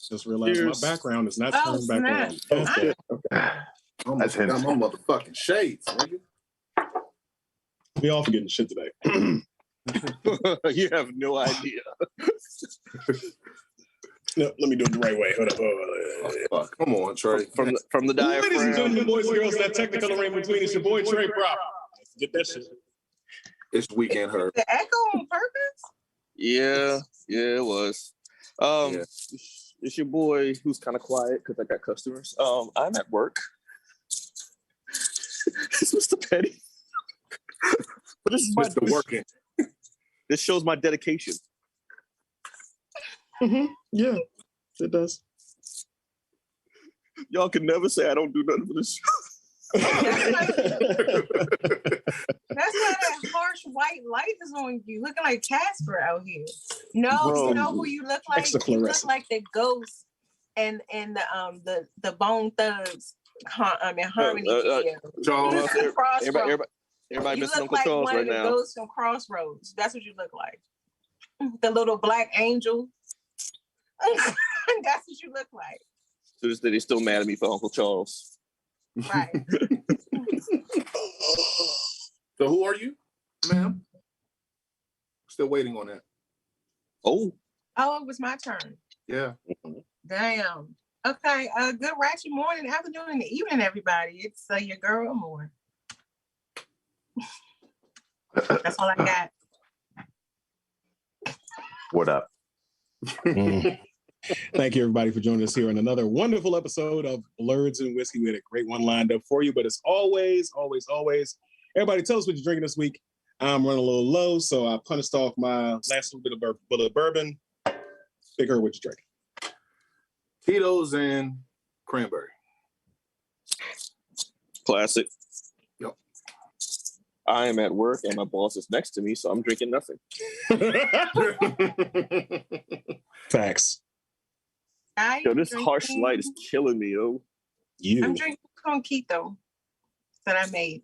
Just realized my background is not turned back on. Okay. That's him. Got my motherfucking shades, nigga. We all forgetting shit today. You have no idea. No, let me do it the right way. Hold up. Oh, come on, Trey. From the diaphragm. Ladies and gentlemen, boys and girls, that technical arrangement between it's your boy Trey Prop. Get that shit. It's weekend her. The echo on purpose? Yeah, it was. It's your boy who's kind of quiet because I got customers. I'm at work. It's Mr. Petty. But this is Mr. Working. This shows my dedication. Yeah, it does. Y'all can never say I don't do nothing for this show. That's why that harsh white light is on you, looking like Casper out here. No, Bro. you know who you look like? You look like the ghost and the Bone Thugs. Harmony. Charles. Everybody you missing look Uncle like Charles one right of the now. ghosts from Crossroads. That's what you look like. The little black angel. That's what you look like. So just that he's still mad at me for Uncle Charles. Right. So who are you, ma'am? Still waiting on that. Oh, it was my turn. Yeah. Damn. Okay. Good ratchet morning, afternoon, and evening, everybody. It's your girl Moore. That's all I got. What up? Thank you, everybody, for joining us here on another wonderful episode of Blerds and Whiskey. We had a great one lined up for you, but as always, everybody tell us what you're drinking this week. I'm running a little low, so I punished off my last little bit of bourbon. Big Her, what you drinking? Tito's and cranberry. classic. Yep. I am at work and my boss is next to me, so I'm drinking nothing. Facts. Yo, this harsh light is killing me, yo. I'm drinking Conquito that I made.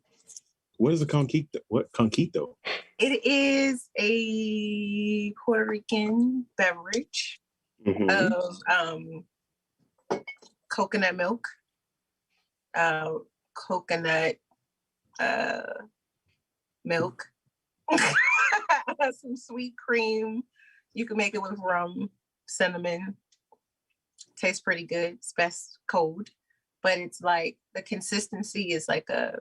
What is a Conquito? What Conquito? It is a Puerto Rican beverage of coconut milk, coconut milk, some sweet cream. You can make it with rum, cinnamon. Tastes pretty good. It's best cold, but it's like the consistency is like a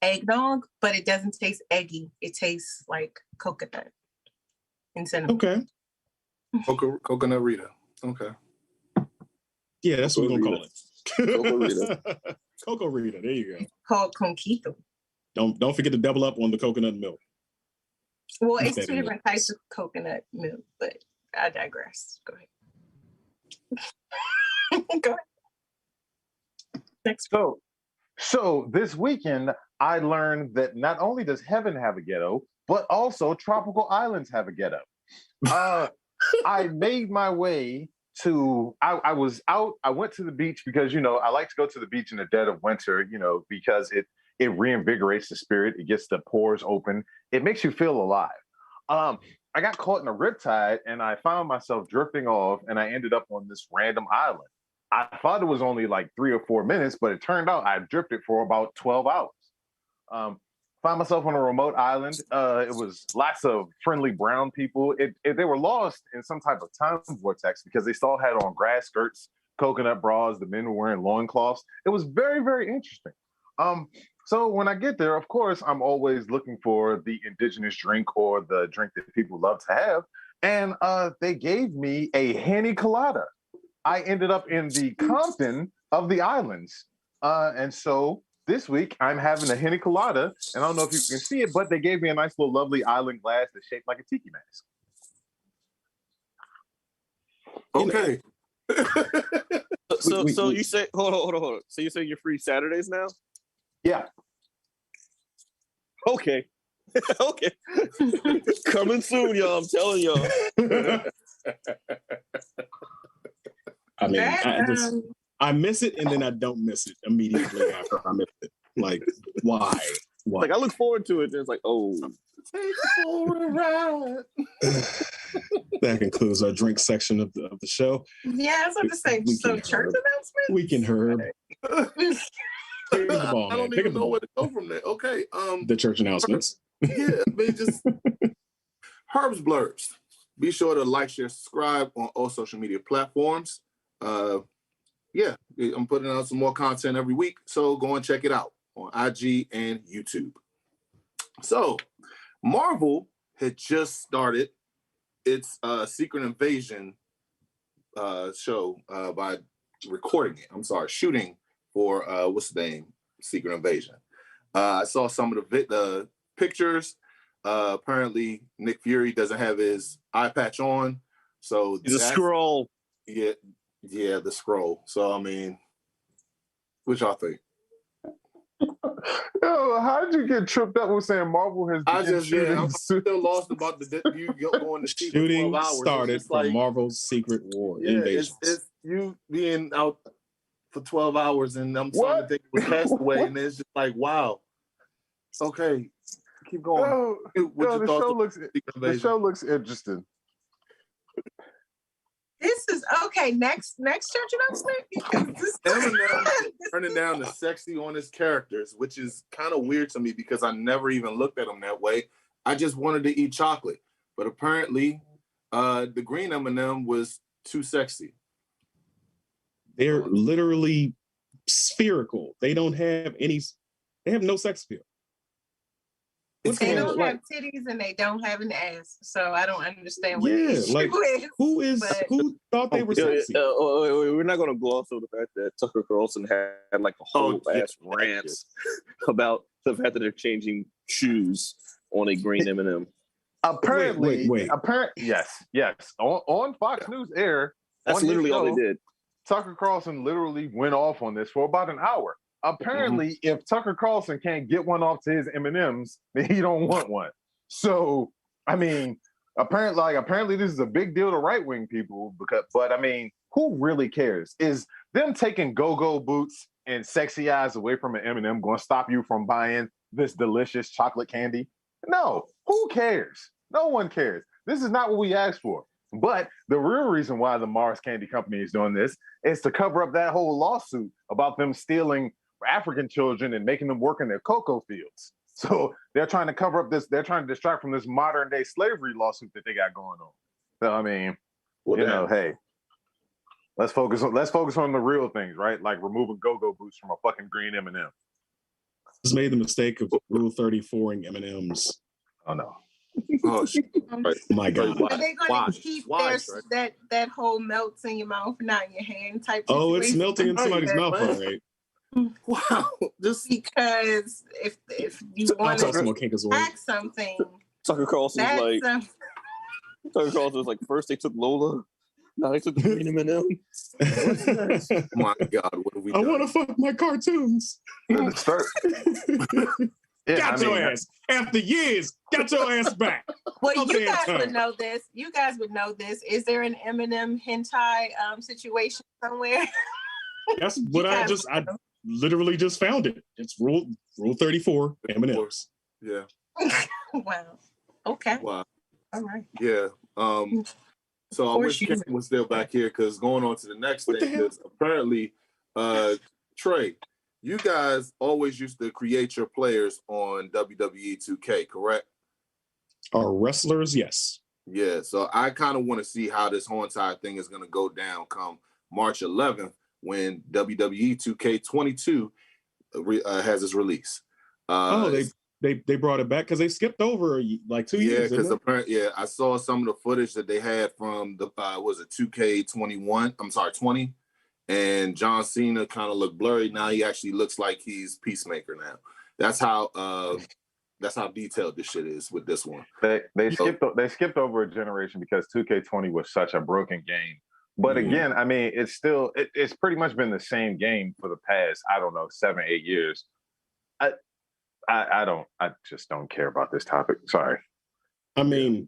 eggnog, but it doesn't taste eggy. It tastes like coconut and cinnamon. Okay. Coconut Rita. Okay. Yeah, that's what we're gonna call it. Coco Rita. Coco Rita. There you go. Called Conquito. Don't forget to double up on the coconut milk. Well, it's two different types of coconut milk, but I digress. Go ahead. Go ahead. Next. So this weekend, I learned that not only does heaven have a ghetto, but also tropical islands have a ghetto. I made my way to, I was out, I went to the beach because, I like to go to the beach in the dead of winter, because it reinvigorates the spirit. It gets the pores open. It makes you feel alive. I got caught in a riptide and I found myself drifting off and I ended up on this random island. I thought it was only like 3 or 4 minutes, but it turned out I drifted for about 12 hours. Found myself on a remote island. It was lots of friendly brown people. They were lost in some type of time vortex because they still had on grass skirts, coconut bras. The men were wearing loincloths. It was very, very interesting. So when I get there, of course, I'm always looking for the indigenous drink or the drink that people love to have. And they gave me a Henny Colada. I ended up in the Compton of the islands. And so this week I'm having a Henny Colada. And I don't know if you can see it, but they gave me a nice little lovely island glass that's shaped like a tiki mask. Okay. So you say, hold on. So you say you're free Saturdays now? Yeah. Okay. Okay. Coming soon, y'all. I'm telling y'all. I mean, I miss it and then I don't miss it immediately after I miss it. Like, why? Like, I look forward to it. And it's like, oh. Take for a ride. That concludes our drink section of the the show. Yeah, I was about to say, We so can church herb. announcement? We can herb. Here's the ball, I man. don't Pick even up the know ball. where to go from there. Okay. The church announcements. Yeah, I mean, just Herb's Blerds. Be sure to like, share, subscribe on all social media platforms. Yeah, I'm putting out some more content every week, so go and check it out on IG and YouTube. So, Marvel had just started its Secret Invasion show by shooting for what's the name? Secret Invasion. I saw some of the pictures. Apparently, Nick Fury doesn't have his eye patch on, so He's a scroll. Yeah, the scroll. So I mean, what y'all think? Yo, how'd you get tripped up with saying Marvel has begun shooting? I'm still lost about you going to see for Shooting 12 hours. started from Marvel's Secret War Invasions. It's you being out for 12 hours, and I'm starting to think it was Castaway, and it's just like, wow. Okay, keep going. The show looks interesting. This is okay. Next church announcement. Eminem turning down the sexy on his characters, which is kind of weird to me because I never even looked at him that way. I just wanted to eat chocolate, but apparently, the green M&M was too sexy. They're literally spherical. They don't have any. They have no sex appeal. They don't have titties and they don't have an ass, so I don't understand what the issue is. Who thought they were sexy? We're not going to gloss over the fact that Tucker Carlson had like a whole ass rant about the fact that they're changing shoes on a green M&M. Apparently, yes. On Fox News Air, that's literally all they did. Tucker Carlson literally went off on this for about an hour. Apparently, if Tucker Carlson can't get one off to his M&Ms, then he don't want one. So, I mean, apparently this is a big deal to right-wing people, but I mean, who really cares? Is them taking go-go boots and sexy eyes away from an M&M going to stop you from buying this delicious chocolate candy? No, who cares? No one cares. This is not what we asked for. But the real reason why the Mars Candy Company is doing this is to cover up that whole lawsuit about them stealing African children and making them work in their cocoa fields. So they're trying to cover up this. They're trying to distract from this modern day slavery lawsuit that they got going on. So I mean, hey, let's focus on the real things, right? Like removing go-go boots from a fucking green M&M. Just made the mistake of Rule 34ing M&Ms. Oh no. Oh, my God. Are they going to keep that whole melts in your mouth, not in your hand type situation? Oh, it's melting in somebody's mouth, all right. Wow. Just because if you want to pack something, Tucker Carlson's like, first they took Lola, now they took the green M&M. My God, what have we I want to fuck my cartoons. Got your ass. After years, got your ass back. Well, you guys would know this. Is there an M&M hentai situation somewhere? That's what I literally just found it. It's Rule 34 M&Ms. Yeah. Wow. Okay. Wow. All right. Yeah. So I wish Ken was still back here because going on to the next thing, because apparently, Trey, you guys always used to create your players on WWE 2K, correct? Our wrestlers, yes. Yeah, so I kind of want to see how this whole entire thing is going to go down come March 11th when WWE 2K22 has its release. They brought it back because they skipped over like 2 years. Yeah, because apparently, I saw some of the footage that they had from the 2K21. I'm sorry, 20. And John Cena kind of looked blurry. Now he actually looks like he's Peacemaker now. That's how detailed this shit is with this one. They skipped over a generation because 2K20 was such a broken game. But again, I mean, it's pretty much been the same game for the past, 7-8 years. I just don't care about this topic. Sorry. I mean,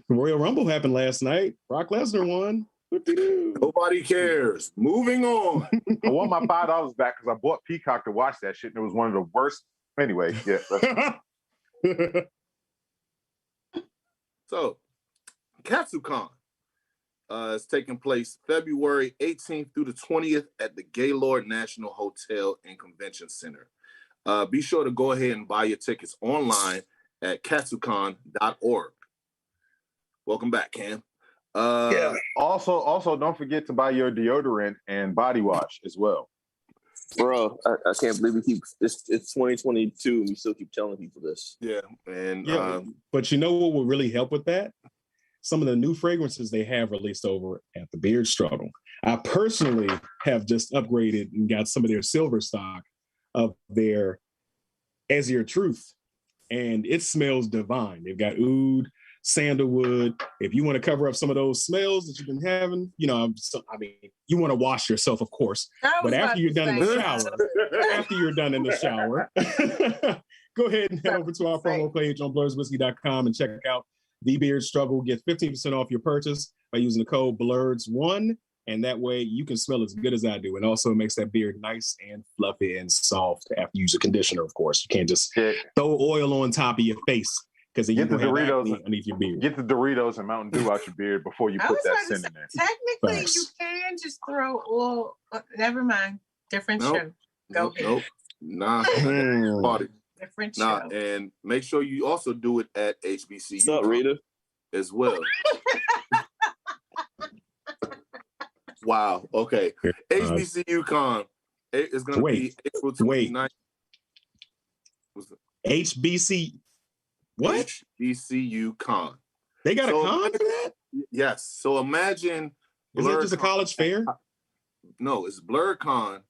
Royal Rumble happened last night. Brock Lesnar won. Nobody cares. Moving on. I want my $5 back because I bought Peacock to watch that shit, and it was one of the worst. Anyway, yeah. So, katsukhan. is taking place February 18th through the 20th at the Gaylord National Hotel and Convention Center. Be sure to go ahead and buy your tickets online at katsukhan.org. Welcome back, Cam. Yeah. Also, don't forget to buy your deodorant and body wash as well. Bro, I can't believe it's 2022 and we still keep telling people this. Yeah, and but you know what will really help with that? Some of the new fragrances they have released over at the Beard Struggle. I personally have just upgraded and got some of their silver stock of their As Your Truth, and it smells divine. They've got oud, sandalwood. If you want to cover up some of those smells that you've been having, you know, you want to wash yourself, of course, but after you're done in the shower, go ahead and head over to our promo page on blerdswhiskey.com and check out The Beard Struggle. Get 15% off your purchase by using the code BLERDS1, and that way you can smell as good as I do. And also makes that beard nice and fluffy and soft after you use a conditioner, of course. You can't just throw oil on top of your face, because you get the Doritos underneath your beard. Get the Doritos and Mountain Dew out your beard before you put that scent in there. Technically, you can just throw oil. Never mind. Different show. Go ahead. Nope. Nah. Party. Different show. And make sure you also do it at HBCU. What's up, Rita? As well. Wow. Okay. HBCU Con is going to be April 29th. HBC. What? HBCU Con. They got a con for that? Yes. So imagine. Is it just a college fair? No, it's BlerdCon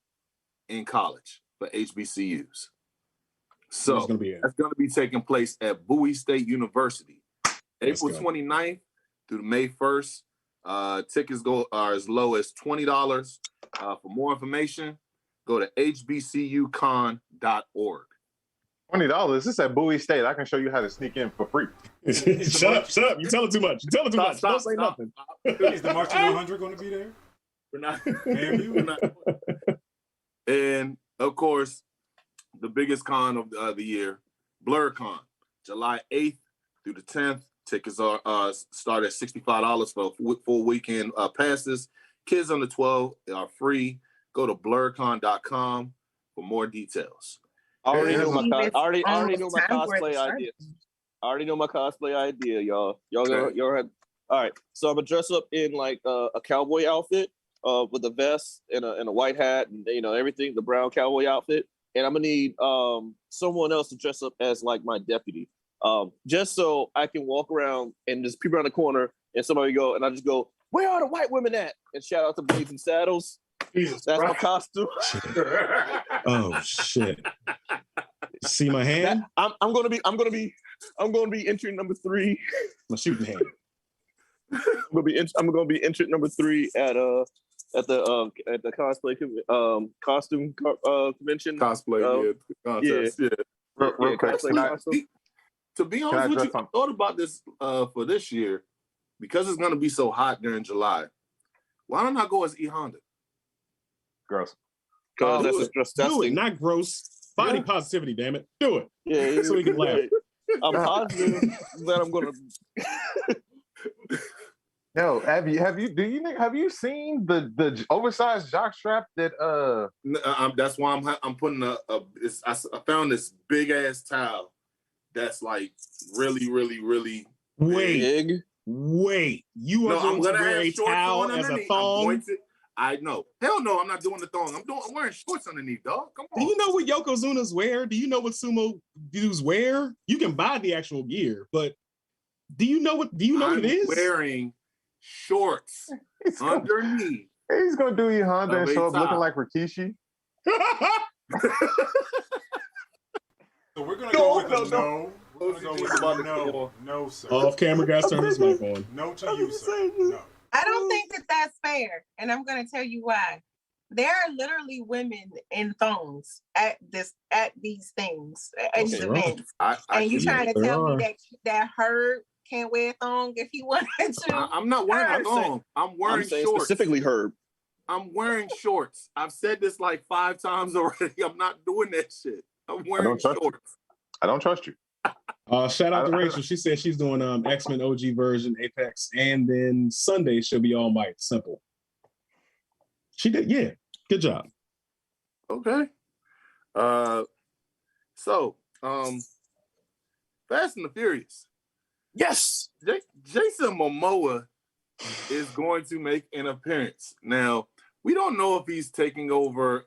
in college for HBCUs. So that's going to be taking place at Bowie State University, April 29th through May 1st. Tickets are as low as $20. For more information, go to hbcucon.org. $20. This is at Bowie State. I can show you how to sneak in for free. Shut up. You tell it too much. Don't say nothing. Is the Marching 100 going to be there? We're not. We're not. And, of course, the biggest con of the year, BlerdCon, July 8th through the 10th. Tickets are start at $65 for full weekend passes. Kids under 12 are free. Go to blerdcon.com for more details. I already know my cosplay idea. I already know my cosplay idea, y'all. Y'all have. All right, so I'm gonna dress up in like a cowboy outfit, with a vest and a white hat and everything, the brown cowboy outfit, and I'm gonna need someone else to dress up as like my deputy, just so I can walk around and just peep around the corner and somebody go and I just go, "Where are the white women at?" and shout out to Blazing Saddles. That's my costume. Oh shit! See my hand? I'm gonna be entering number 3. My shooting hand. I'm gonna be entrant number 3 at the cosplay costume convention. Cosplay contest. Yeah. Real quick, to be honest with you, I thought about this for this year because it's gonna be so hot during July. Why don't I go as E Honda? Gross. Because that's disgusting. Do it, not gross. Body positivity, damn it. Do it. Yeah, so we can laugh. I'm positive that I'm gonna. No, have you seen the oversized jockstrap that that's why I'm putting I found this big ass towel that's like really big. Wait, you are going to wear a towel as a thong? I know. Hell no, I'm not doing the thong. I'm wearing shorts underneath, dog. Come on. Do you know what Yokozunas wear? Do you know what sumo dudes wear? You can buy the actual gear, but do you know what it is? I'm wearing shorts underneath. He's gonna do E Honda and show up looking like Rikishi. So we're gonna go with no. We're gonna go with no, sir. Off camera guys, turn his mic on. No to you, sir. No. I don't think that that's fair, and I'm going to tell you why. There are literally women in thongs at these things, at these events. And you trying to tell me that Herb can't wear a thong if he wanted to? I'm not wearing a thong. I'm wearing shorts. Specifically Herb. I'm wearing shorts. I've said this like 5 times already. I'm not doing that shit. I'm wearing shorts. I don't trust you. Shout out to Rachel. She said she's doing X-Men OG version, Apex, and then Sunday she'll be All Might. Simple. She did, yeah. Good job. Okay. So, Fast and the Furious. Yes. Jason Momoa is going to make an appearance. Now, we don't know if he's taking over,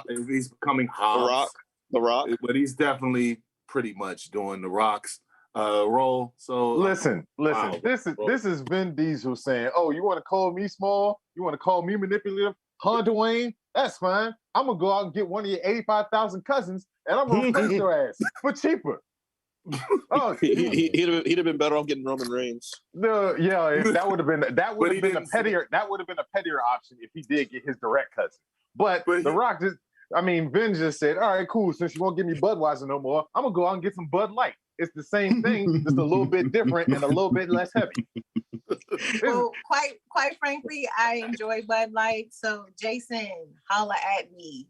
if he's becoming Hobbs. The Rock. But he's definitely pretty much doing The Rock's role. So listen. Wow. This is Vin Diesel saying, "Oh, you want to call me small? You want to call me manipulative? Huh, Dwayne? That's fine. I'm gonna go out and get one of your 85,000 cousins, and I'm gonna replace your ass for cheaper." Oh, he'd have been better off getting Roman Reigns. Yeah, that would have been a pettier option if he did get his direct cousin. But The Rock just, Vin just said, "All right, cool. Since you won't give me Budweiser no more, I'm gonna go out and get some Bud Light. It's the same thing, just a little bit different and a little bit less heavy." Well, quite frankly, I enjoy Bud Light. So Jason, holla at me.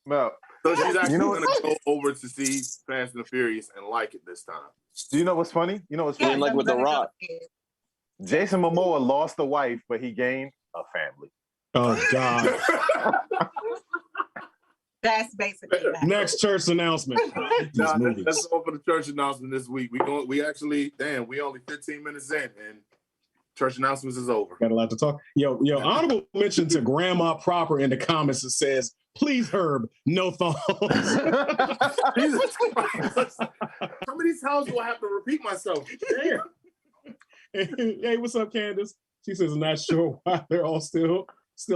No. So she's actually going to go over to see Fast and the Furious and like it this time. Do you know what's funny? Yes, like with The Rock. Jason Momoa lost a wife, but he gained a family. Oh God. That's basically that. Next church announcement. Let's go for the church announcement this week. We only 15 minutes in and church announcements is over. Got a lot to talk. Yo, honorable mention to Grandma Proper in the comments that says, "Please, Herb, no thongs." Jesus Christ. How many times do I have to repeat myself? Damn. Hey, what's up, Candace? She says, "I'm not sure why they're all still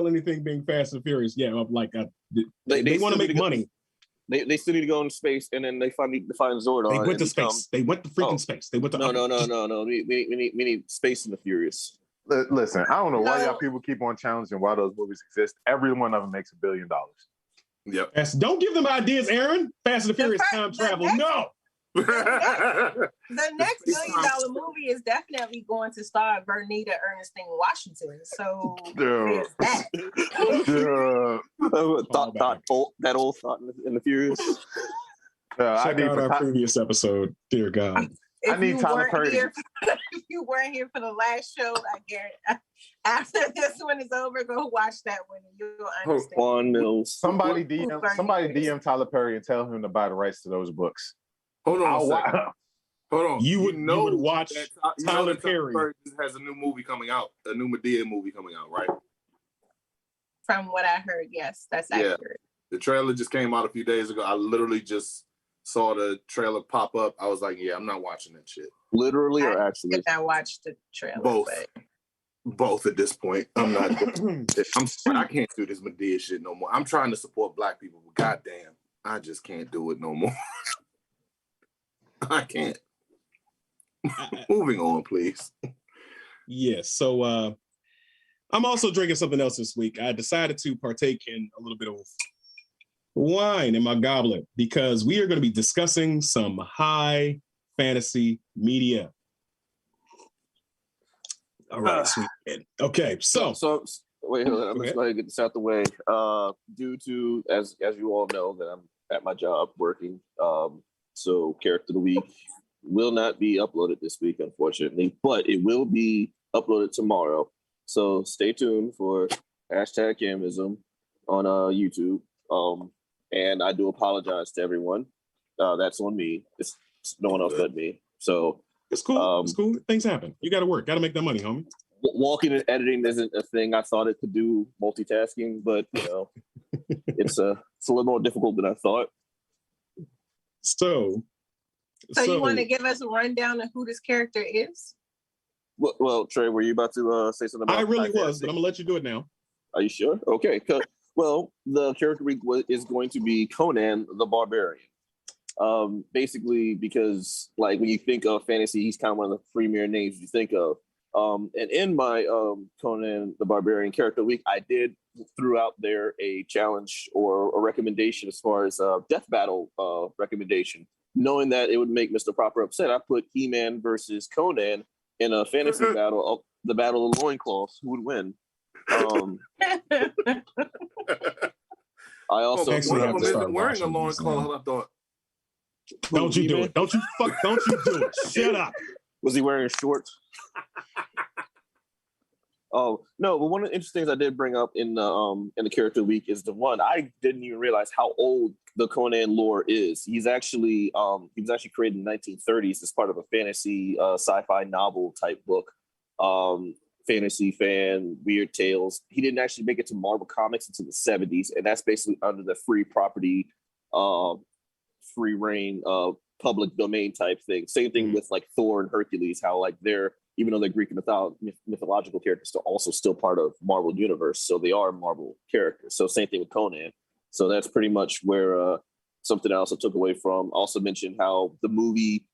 anything being Fast and Furious." Yeah, I'm like, they want to make money. They still need to go into space, and then they find Zordon. They went to space. They went to freaking space. They went to no. We need Space and the Furious. Listen, I don't know why y'all people keep on challenging why those movies exist. Every one of them makes $1 billion. Yep. Don't give them ideas, Aaron. Fast and the Furious time travel. No. The next $1 billion movie is definitely going to star Vernita Ernestine Washington. So there's that. That old thought in the Furious. Check out our previous episode. Dear God. I need Tyler Perry. If you weren't here for the last show, I guarantee after this one is over, go watch that one and you'll understand. Juan Mills. Somebody DM Tyler Perry and tell him to buy the rights to those books. Hold on. You would watch Tyler Perry. Has a new movie coming out, a new Medea movie coming out, right? From what I heard, yes, that's accurate. The trailer just came out a few days ago. I literally just saw the trailer pop up. I was like, yeah, I'm not watching that shit. Literally or actually? I watched the trailer. Both at this point. I'm not. I can't do this Medea shit no more. I'm trying to support Black people, but goddamn, I just can't do it no more. I can't. Moving on, please. Yes. So I'm also drinking something else this week. I decided to partake in a little bit of wine in my goblet because we are going to be discussing some high fantasy media. All right, sweet. Okay, so wait, I'm just going to get this out the way. Due to, as you all know, that I'm at my job working. So Character of the Week will not be uploaded this week, unfortunately, but it will be uploaded tomorrow. So stay tuned for #Camism on YouTube. And I do apologize to everyone. That's on me. It's no one else but me. So it's cool. It's cool. Things happen. You got to work. Got to make that money, homie. Walking and editing isn't a thing. I thought it could do multitasking, but it's a little more difficult than I thought. So you want to give us a rundown of who this character is? Well, Trey, were you about to say something about I really was, but I'm going to let you do it now. Are you sure? Okay. Well, the character week is going to be Conan the Barbarian. Basically, because like when you think of fantasy, he's kind of one of the premier names you think of. And in my Conan the Barbarian character week, I did throw out there a challenge or a recommendation as far as death battle recommendation. Knowing that it would make Mr. Proper upset, I put HeMan versus Conan in a fantasy battle, the Battle of Loincloths. Who would win? I also one of them isn't wearing a loincloth. I thought. Don't you do it. Don't you do it. Shut up. Was he wearing shorts? Oh no, but one of the interesting things I did bring up in the character week is the one I didn't even realize how old the Conan lore is. He was actually created in the 1930s as part of a fantasy sci-fi novel type book. Fantasy fan, weird tales. He didn't actually make it to Marvel Comics until the 70s, and that's basically under the free property, free reign, public domain type thing. Same thing with like Thor and Hercules, how like they're, even though they're Greek mythological characters, they're also still part of Marvel Universe, so they are Marvel characters. So same thing with Conan. So that's pretty much where something else I took away from. Also mentioned how the movie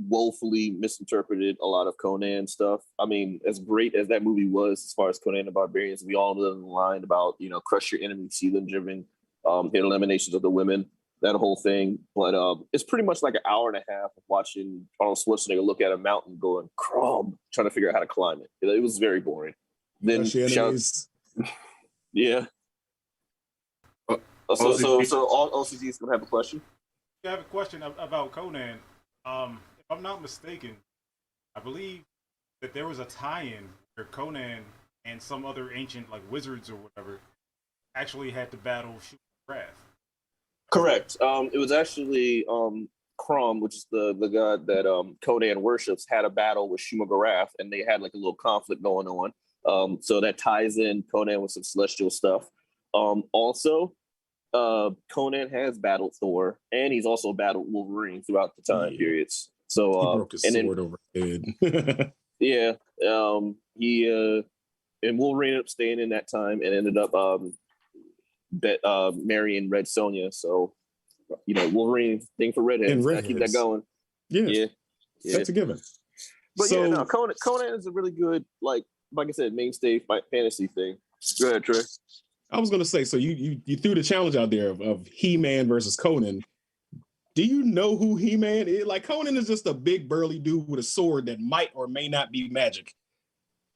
woefully misinterpreted a lot of Conan stuff. I mean, as great as that movie was, as far as Conan the Barbarian, we all know the line about, crush your enemies, see them driven, hit eliminations of the women, that whole thing. But it's pretty much like an hour and a half of watching Arnold Schwarzenegger look at a mountain going, crawl, trying to figure out how to climb it. It was very boring. Then yeah. So OCG is going to have a question? I have a question about Conan. If I'm not mistaken, I believe that there was a tie-in where Conan and some other ancient like wizards or whatever actually had to battle Wrath. Correct. It was actually Crom, which is the god that Conan worships, had a battle with Shumagarath, and they had like a little conflict going on. So that ties in Conan with some celestial stuff. Also, Conan has battled Thor, and he's also battled Wolverine throughout the time periods. So he broke his sword over his head. Yeah. He and Wolverine ended up staying in that time and ended up marrying Red Sonja. So Wolverine thing for redheads. Keep that going. Yeah. That's a given. But Conan is a really good like I said, mainstay fantasy thing. Go ahead, Trey. I was going to say, so you threw the challenge out there of He-Man versus Conan. Do you know who He-Man is? Like, Conan is just a big burly dude with a sword that might or may not be magic.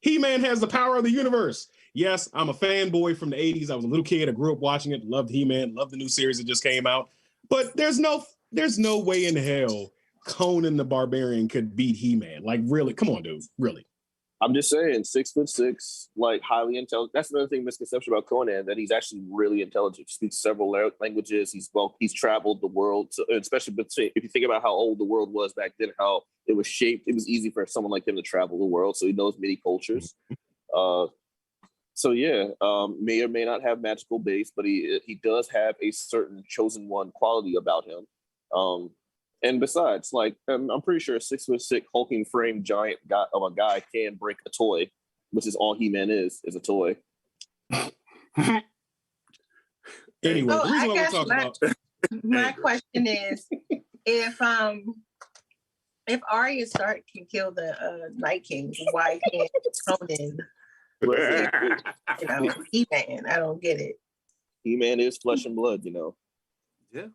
He-Man has the power of the universe. Yes, I'm a fanboy from the 80s. I was a little kid. I grew up watching it. Loved He-Man. Loved the new series that just came out. But there's no way in hell Conan the Barbarian could beat He-Man. Like, really? Come on, dude. Really? I'm just saying, 6'6", like highly intelligent. That's another thing misconception about Conan, that he's actually really intelligent. He speaks several languages. He's traveled the world, so, especially if you think about how old the world was back then, how it was shaped. It was easy for someone like him to travel the world, so he knows many cultures. May or may not have magical base, but he does have a certain chosen one quality about him. And besides, like, I'm pretty sure a 6'6" hulking frame giant of a guy can break a toy, which is all He-Man is a toy. Anyway, the reason why we're talking about my question is, if Arya Stark can kill the Night King, why can't Conan? He-Man, I don't get it. He-Man is flesh and blood, Yeah.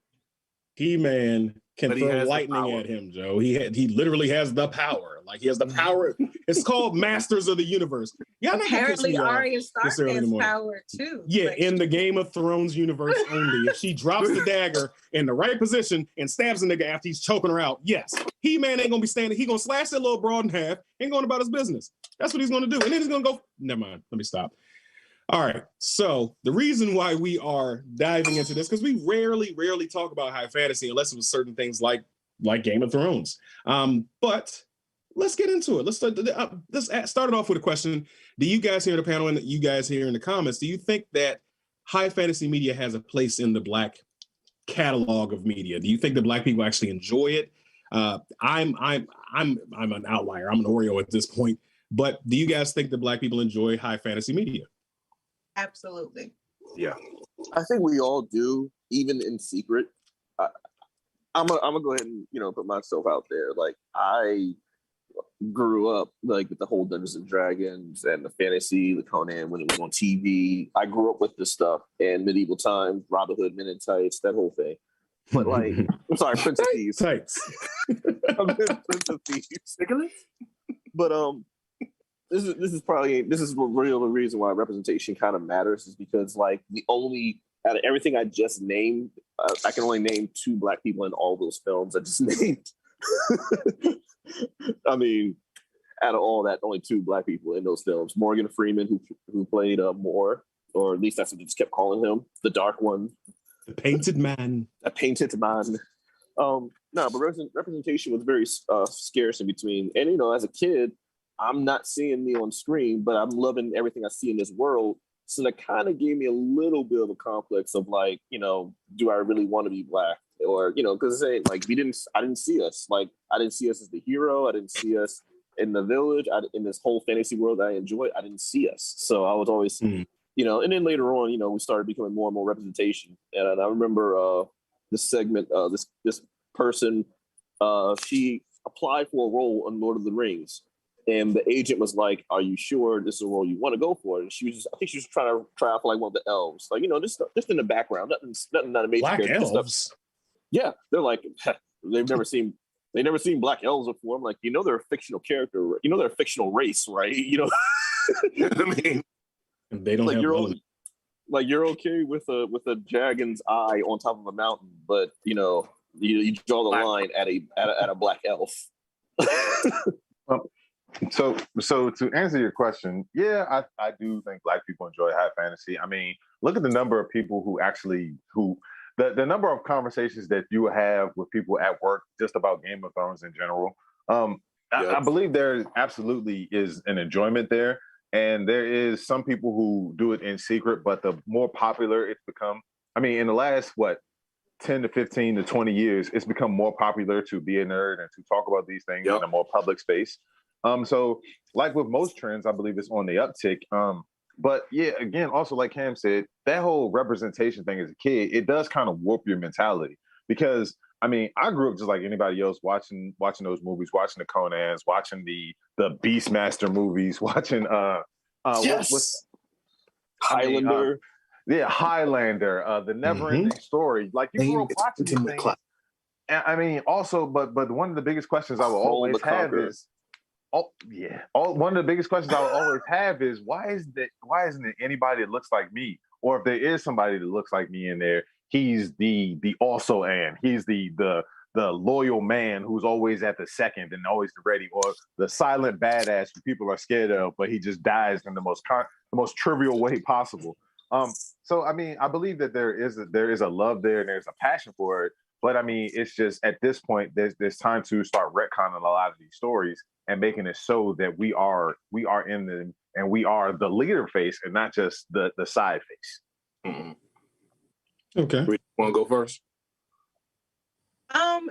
He-Man can throw lightning at him, Joe. He literally has the power. Like, he has the power. It's called Masters of the Universe. Apparently Arya Stark has power too. Yeah, in the Game of Thrones universe only. If she drops the dagger in the right position and stabs a nigga after he's choking her out, yes, He-Man ain't gonna be standing. He gonna slash that little broad in half and going about his business. That's what he's gonna do. And then he's gonna go, never mind, let me stop. All right, so the reason why we are diving into this, because we rarely talk about high fantasy unless it was certain things like Game of Thrones. But let's get into it. Let's start it off with a question. Do you guys here in the panel and you guys here in the comments, do you think that high fantasy media has a place in the Black catalog of media? Do you think that Black people actually enjoy it? I'm an outlier. I'm an Oreo at this point. But do you guys think that Black people enjoy high fantasy media? Absolutely. Yeah. I think we all do, even in secret. I'm gonna go ahead and put myself out there. Like, I grew up like with the whole Dungeons and Dragons and the fantasy, the Conan when it was on TV. I grew up with this stuff and medieval times, Robin Hood, Men in Tights, that whole thing. But like, I'm sorry, Prince of Thieves. Tights. Prince of Thieves. But this is really the reason why representation kind of matters, is because like the only out of everything I just named, I can only name 2 Black people in all those films I just named. I mean, out of all that, only 2 Black people in those films. Morgan Freeman, who played Moore, or at least that's what they just kept calling him, the Dark One. The Painted Man. A Painted Man. No, but representation was very scarce in between. And, you know, as a kid, I'm not seeing me on screen, but I'm loving everything I see in this world. So that kind of gave me a little bit of a complex of like, you know, do I really want to be Black? Or, you know, because like I didn't see us. Like, I didn't see us as the hero. I didn't see us in the village. In this whole fantasy world that I enjoy, I didn't see us. So I was always, you know, and then later on, you know, we started becoming more and more representation. And I remember this segment, this person, she applied for a role on Lord of the Rings. And the agent was like, "Are you sure this is a role you want to go for?" And I think she was trying to try out for like one of the elves, like, you know, just in the background, nothing not a major Black character elves. Stuff. Yeah, they're like, they've never seen Black elves before. I'm like, you know, they're a fictional character, you know, they're a fictional race, right? You know, I mean, they don't like have you're okay with a dragon's eye on top of a mountain, but you know, you draw the line at a Black elf. So to answer your question, yeah, I do think Black people enjoy high fantasy. I mean, look at the number of people the number of conversations that you have with people at work just about Game of Thrones in general. I believe there absolutely is an enjoyment there, and there is some people who do it in secret, but the more popular it's become, I mean, in the last 10 to 15 to 20 years, it's become more popular to be a nerd and to talk about these things in a more public space. So like with most trends, I believe it's on the uptick. But yeah, again, also like Cam said, that whole representation thing as a kid, it does kind of warp your mentality, because I mean, I grew up just like anybody else watching those movies, watching the Conans, watching the Beastmaster movies, watching Highlander. Highlander, the Never-Ending Story. Like you grew up watching these things. And I mean, also, but one of the biggest questions I will always have is, one of the biggest questions I will always have is, why isn't it anybody that looks like me? Or if there is somebody that looks like me in there, he's the also and he's the loyal man who's always at the second and always ready, or the silent badass who people are scared of, but he just dies in the most trivial way possible. So I mean, I believe that there is a love there and there's a passion for it. But I mean, it's just at this point, there's time to start retconning a lot of these stories and making it so that we are in them and we are the leader face and not just the side face. Mm-hmm. Okay. Want to go first?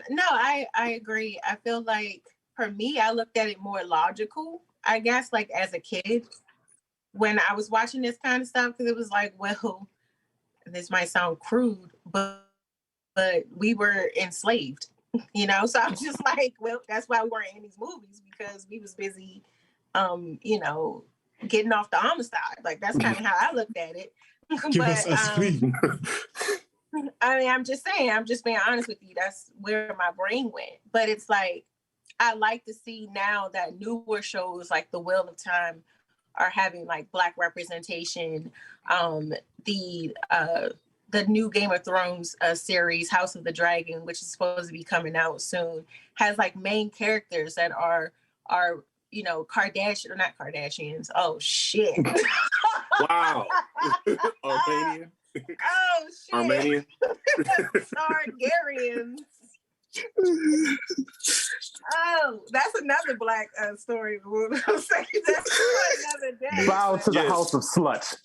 No, I agree. I feel like for me, I looked at it more logical, I guess, like as a kid when I was watching this kind of stuff, because it was like, well, this might sound crude, but we were enslaved, you know? So I was just like, well, that's why we weren't in these movies, because we was busy, you know, getting off the homicide. Like, that's kind of how I looked at it. I mean, I'm just saying, I'm just being honest with you. That's where my brain went. But it's like, I like to see now that newer shows like The Wheel of Time are having like Black representation. The new Game of Thrones series, House of the Dragon, which is supposed to be coming out soon, has like main characters that are you know, Kardashian or not Kardashians. Oh shit! Wow, Armenian. Oh shit! Armenian. Targaryens. Oh, that's another Black story. I'll say that's another day. Bow to the house of sluts.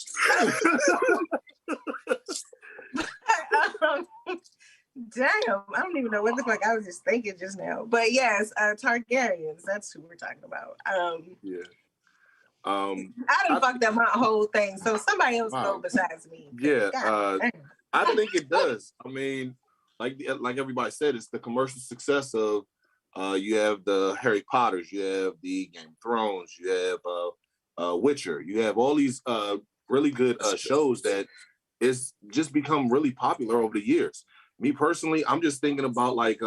Damn, I don't even know what the fuck I was just thinking just now. But yes, Targaryens, that's who we're talking about. I done fucked up my whole thing, so somebody else go besides me. Yeah, I think it does. I mean, like everybody said, it's the commercial success of you have the Harry Potters, you have the Game of Thrones, you have Witcher, you have all these really good shows that it's just become really popular over the years. Me personally, I'm just thinking about like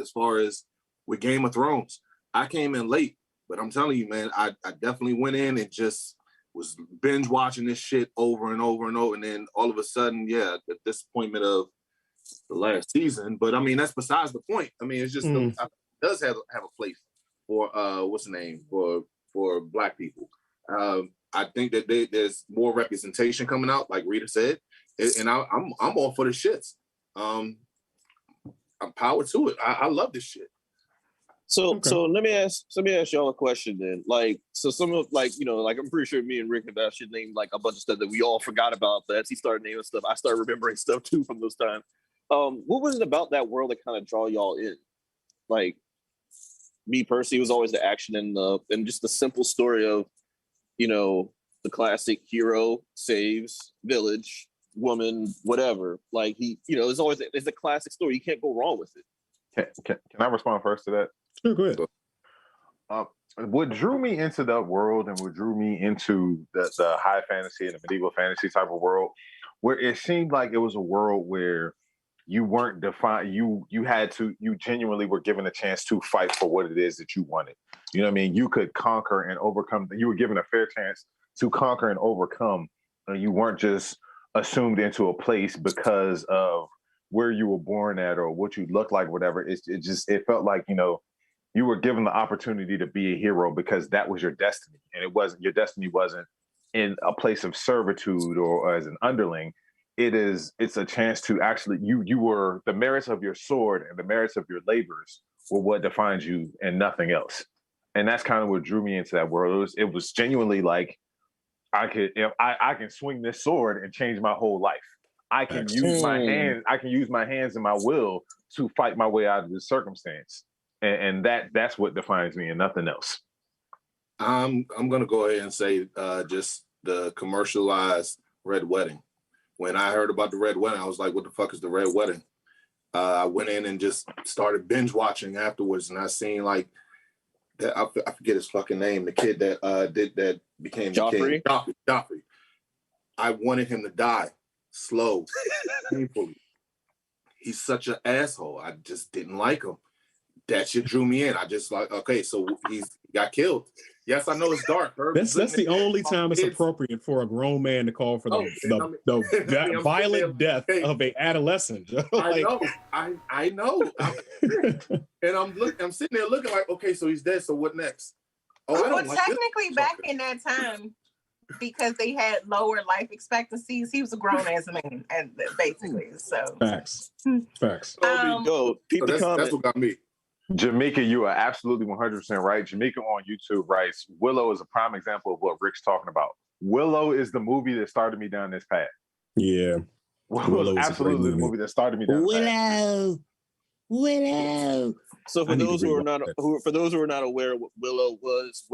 as far as with Game of Thrones, I came in late, but I'm telling you, man, I definitely went in and just was binge watching this shit over and over and over, and then all of a sudden, the disappointment of the last season. But I mean, that's besides the point. I mean, it's just it does have a place for what's the name for Black people. I think that there's more representation coming out, like Rita said, and I'm all for the shits. I'm power to it. I love this shit. So let me ask y'all a question then. Like, so some of like I'm pretty sure me and Rick have actually named like a bunch of stuff that we all forgot about. But as he started naming stuff, I started remembering stuff too from those times. What was it about that world that kind of draw y'all in? Like, me personally, it was always the action and just the simple story of, the classic hero saves village, woman, whatever. Like it's always it's a classic story. You can't go wrong with it. Can I respond first to that? Sure, go ahead. What drew me into that world and what drew me into the high fantasy and the medieval fantasy type of world, where it seemed like it was a world where you weren't defined. You genuinely were given a chance to fight for what it is that you wanted. You know what I mean? You could conquer and overcome. You were given a fair chance to conquer and overcome. You weren't just assumed into a place because of where you were born at or what you looked like, whatever. It felt like, you were given the opportunity to be a hero because that was your destiny. And your destiny wasn't in a place of servitude or as an underling. It's a chance to actually, you were the merits of your sword and the merits of your labors were what defines you and nothing else. And that's kind of what drew me into that world. It was genuinely like, I can swing this sword and change my whole life. I can use my hands and my will to fight my way out of this circumstance. And that's what defines me and nothing else. I'm gonna go ahead and say just the commercialized Red Wedding. When I heard about the Red Wedding, I was like, what the fuck is the Red Wedding? I went in and just started binge watching afterwards, and I seen like that, I forget his fucking name, the kid that became Joffrey. The king. Joffrey. I wanted him to die slow, painfully. He's such an asshole. I just didn't like him. That shit drew me in. I just like, okay, so he got killed. Yes, I know it's dark. That's the only time it's appropriate for a grown man to call for the violent death of an adolescent. Like, I know. And I'm sitting there looking like, okay, so he's dead. So what next? Technically, back in that time, because they had lower life expectancies, he was a grown ass man, and basically, so facts. That's what got me. Jamaica, you are absolutely 100% right. Jamaica on YouTube writes, Willow is a prime example of what Rick's talking about. Willow is the movie that started me down this path. Yeah. Willow is absolutely the movie that started me down this path. Willow. So for those who are not aware what Willow was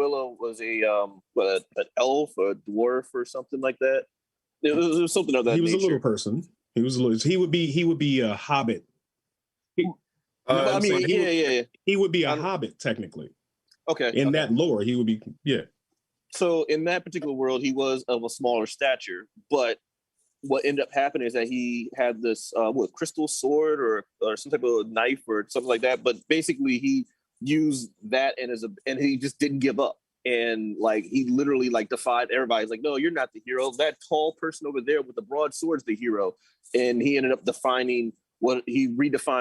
an elf or a dwarf or something like that. It was something of that nature. He was a little person. He would be a hobbit. He would be a hobbit technically. Okay. In that lore, he would be So in that particular world, he was of a smaller stature, but what ended up happening is that he had this crystal sword or some type of knife or something like that. But basically, he used that and he just didn't give up. And like he literally like defied everybody. He's like, no, you're not the hero. That tall person over there with the broad sword's the hero. And he ended up redefined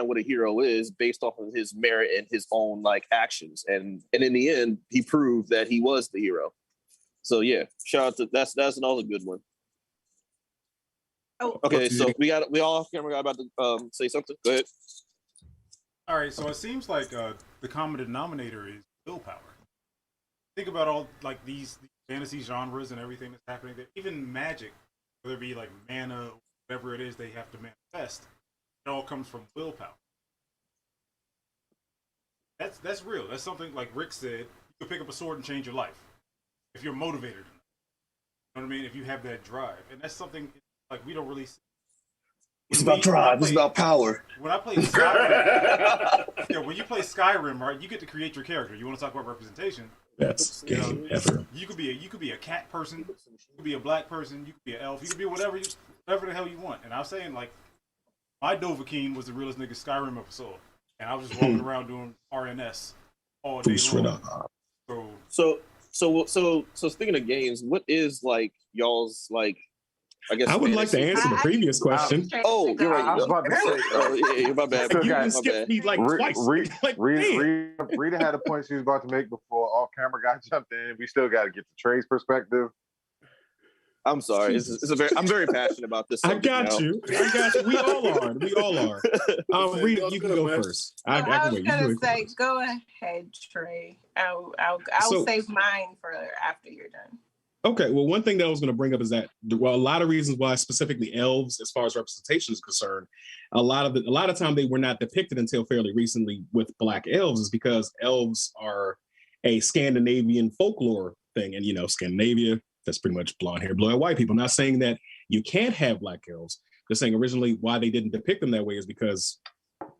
what a hero is based off of his merit and his own like actions. And in the end, he proved that he was the hero. So yeah, shout out to that's another good one. Oh, okay, so we all off camera got about to say something. Go ahead. All right, so it seems like the common denominator is willpower. Think about all like these fantasy genres and everything that's happening there. Even magic, whether it be like mana, whatever it is they have to manifest, it all comes from willpower. That's real. That's something like Rick said. You can pick up a sword and change your life if you're motivated. You know what I mean? If you have that drive, and that's something like we don't really see. It's about drive. It's about power. When I play Skyrim, when you play Skyrim, right, you get to create your character. You want to talk about representation? That's game effort. You could be a cat person. You could be a black person. You could be an elf. You could be whatever the hell you want. And I was saying like, my Dovahkiin was the realest nigga Skyrim episode, and I was just walking around doing RNS all day long. So speaking of games, what is like y'all's like? I guess I would like to answer the previous question. Oh, you're right. I was about to say. Oh, yeah, my bad. You can skip me like twice. Rita had a point she was about to make before off camera guy jumped in. We still got to get the Trey's perspective. I'm sorry. I'm very passionate about this. I got you. We all are. Rita, you can go first. I was gonna say, go ahead, Trey. I'll save mine for after you're done. Okay. Well, one thing that I was going to bring up is that, well, a lot of reasons why specifically elves, as far as representation is concerned, a lot of time they were not depicted until fairly recently with Black elves is because elves are a Scandinavian folklore thing, and Scandinavia. That's pretty much blonde hair, blue-eyed white people. I'm not saying that you can't have Black elves. They're saying originally why they didn't depict them that way is because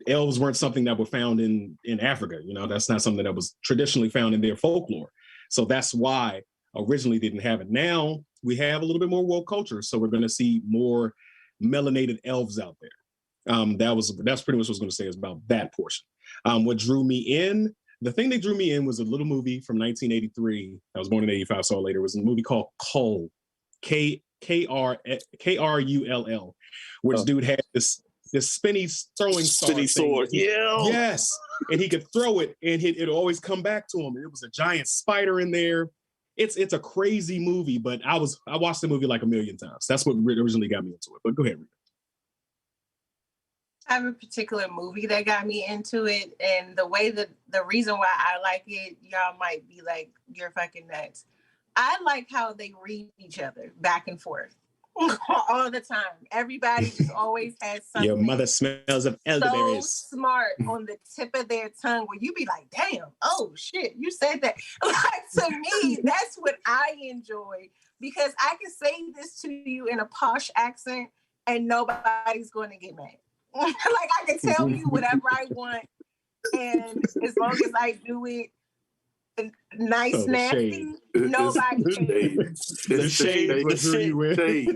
elves weren't something that were found in Africa. That's not something that was traditionally found in their folklore. So that's why originally didn't have it. Now we have a little bit more world culture, so we're going to see more melanated elves out there. That's pretty much what I was going to say is about that portion. What drew me in. The thing that drew me in was a little movie from 1983. I was born in 85, so later. It was a movie called Kull, Krull, where this dude had this spinny throwing sword. Yeah. Yes. And he could throw it and it'd always come back to him. And it was a giant spider in there. It's a crazy movie, but I watched the movie like a million times. That's what originally got me into it. But go ahead, Rita. I have a particular movie that got me into it, and the reason why I like it, y'all might be like, you're fucking nuts. I like how they read each other back and forth all the time. Everybody just always has something. Your mother smells of elderberries. So smart on the tip of their tongue where you be like, damn, oh shit, you said that. Like, to me, that's what I enjoy, because I can say this to you in a posh accent and nobody's going to get mad. Like, I can tell you whatever I want, and as long as I do it nice, nasty, nobody cares. The shade. Hey,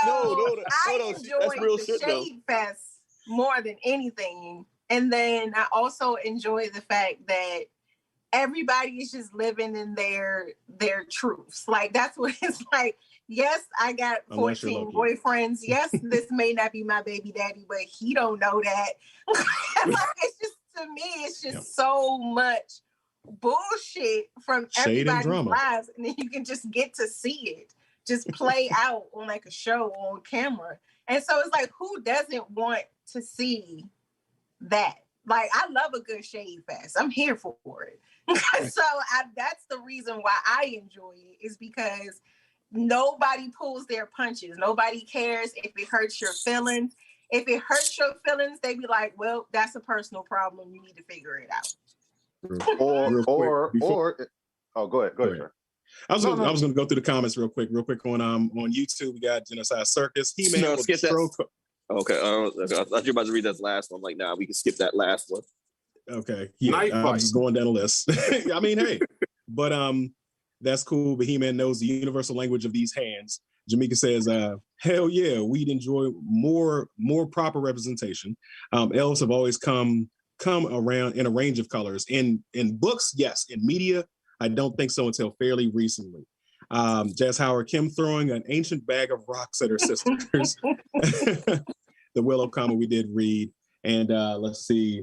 no. I enjoy the Shade Fest more than anything. And then I also enjoy the fact that everybody is just living in their truths. Like, that's what it's like. Yes, I got 14 boyfriends. Yes, this may not be my baby daddy, but he don't know that. Like, it's just, to me, it's just so much bullshit from everybody's lives, and then you can just get to see it just play out on like a show on camera. And so it's like, who doesn't want to see that? Like, I love a good Shade Fest. I'm here for it. So that's the reason why I enjoy it, is because nobody pulls their punches. Nobody cares if it hurts your feelings. If it hurts your feelings, they be like, well, that's a personal problem. You need to figure it out. Or go ahead. I was going to go through the comments real quick on YouTube. We got Genocide Circus. HeMan. No, skip that. Okay, I thought you were about to read that last one. Like, nah, we can skip that last one. Okay, yeah, I'm just going down the list. I mean, hey, but that's cool. But HeMan knows the universal language of these hands. Jamaica says, hell yeah, we'd enjoy more proper representation. Elves have always come around in a range of colors. In books, yes. In media, I don't think so until fairly recently. Jazz Howard, Kim throwing an ancient bag of rocks at her sisters. The Willow comment we did read. And let's see.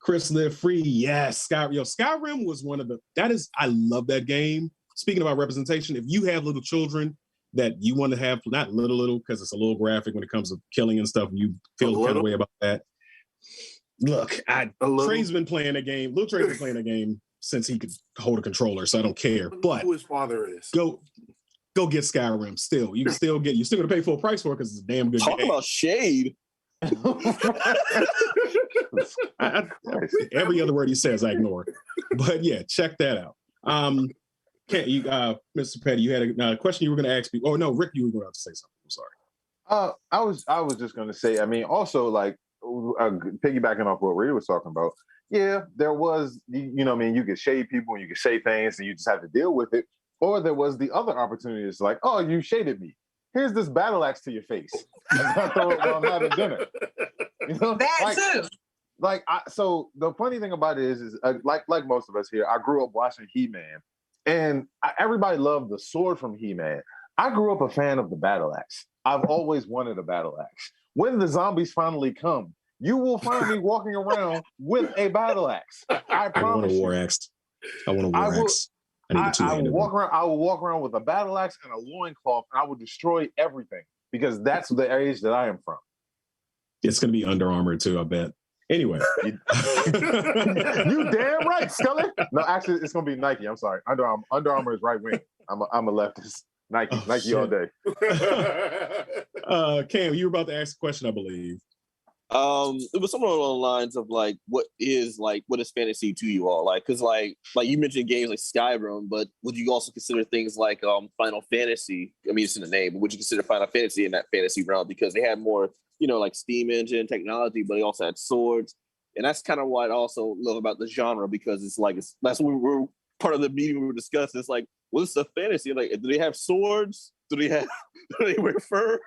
Chris Live Free, yes. Skyrim was one of I love that game. Speaking about representation, if you have little children that you want to have, not little, because it's a little graphic when it comes to killing and stuff, you feel the kind of way about that. Look, Trey's been playing a game. Little Trey's been playing a game since he could hold a controller, so I don't care. But who his father is. Go get Skyrim. Still, you're still gonna pay full price for it because it's a damn good game. Talk about shade. Every other word he says, I ignore. But yeah, check that out. Can't you, Mr. Petty? You had a question you were going to ask me. Oh no, Rick, you were going to say something. I'm sorry. I was just going to say. I mean, also like piggybacking off what Rita was talking about. Yeah, there was. You know, what I mean, you could shade people, and you could say things, and you just have to deal with it. Or there was the other opportunity. It's like, oh, you shaded me. Here's this battle axe to your face. I'm throw it while I'm having dinner. You know, that too. So the funny thing about it is like most of us here, I grew up watching HeMan. And everybody loved the sword from He-Man. I grew up a fan of the battle axe. I've always wanted a battle axe. When the zombies finally come, you will find me walking around with a battle axe. I promise I want a war you. axe. I want a war axe. I will walk around. I will walk around with a battle axe and a loincloth, and I will destroy everything because that's the age that I am from. It's going to be Under Armour too, I bet. Anyway. You damn right, Scully. No, actually, it's going to be Nike. I'm sorry. Under Armour is right wing. I'm a leftist. Nike all day. Cam, you were about to ask a question, I believe. It was somewhere along the lines of like, what is fantasy to you all? Like, because like you mentioned games like Skyrim, but would you also consider things like Final Fantasy? I mean, it's in the name, but would you consider Final Fantasy in that fantasy realm because they had more, like Steam engine technology, but they also had swords, and that's kind of what I also love about the genre because that's what we're part of the meeting we were discussing. It's like, what's the fantasy? Like, do they have swords? Do they wear fur?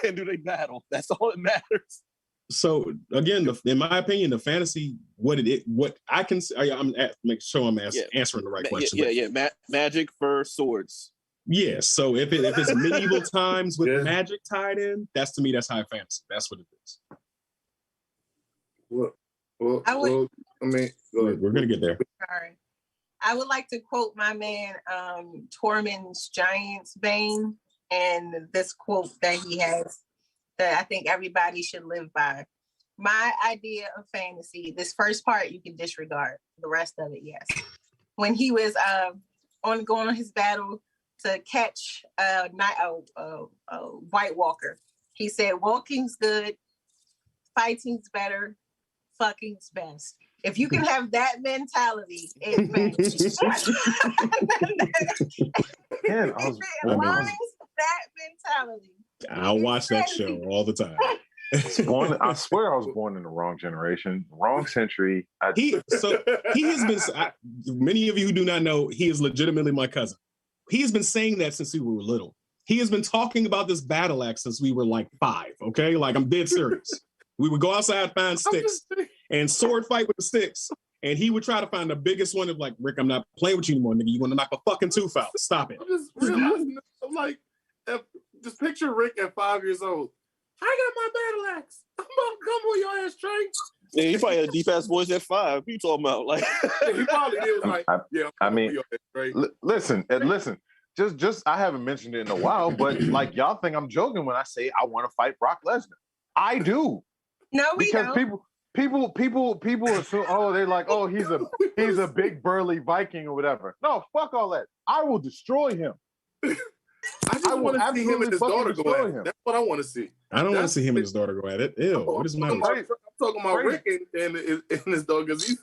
And do they battle? That's all that matters. So again, in my opinion, the fantasy, I'm make sure I'm answering the right question. Magic, fur, swords. Yeah. So if it's medieval times with magic tied in, that's high fantasy. That's what it is. Well, we're gonna get there. Sorry. I would like to quote my man Tormund's Giant's Bane and this quote that he has that I think everybody should live by. My idea of fantasy, this first part you can disregard. The rest of it, yes. When he was going on his battle to catch a White Walker, he said, "Walking's good, fighting's better, fucking's best." If you can have that mentality, it's fantasy. That mentality. I'll watch that show all the time. I swear I was born in the wrong generation, wrong century. He has been. Many of you who do not know, he is legitimately my cousin. He has been saying that since we were little. He has been talking about this battle axe since we were like 5. Okay, like I'm dead serious. We would go outside, find sticks, and sword fight with the sticks. And he would try to find the biggest one of like, Rick, I'm not playing with you anymore, nigga. You want to knock a fucking tooth out? Stop it. I'm just realizing, I'm like, just picture Rick at 5 years old. I got my battle axe. I'm about to come with your ass, Trey. Yeah, he probably had a deep ass voice at 5. What you talking about? Like, he probably did. Was like, listen. Just I haven't mentioned it in a while, but like y'all think I'm joking when I say I want to fight Brock Lesnar. I do. No, we because don't. People assume, they're like, he's a big burly Viking or whatever. No, fuck all that. I will destroy him. I just want to see him and his daughter go at it. That's what I want to see. I don't want to see him and his daughter go at it. Ew. What is my? I'm talking about Rick and his daughter because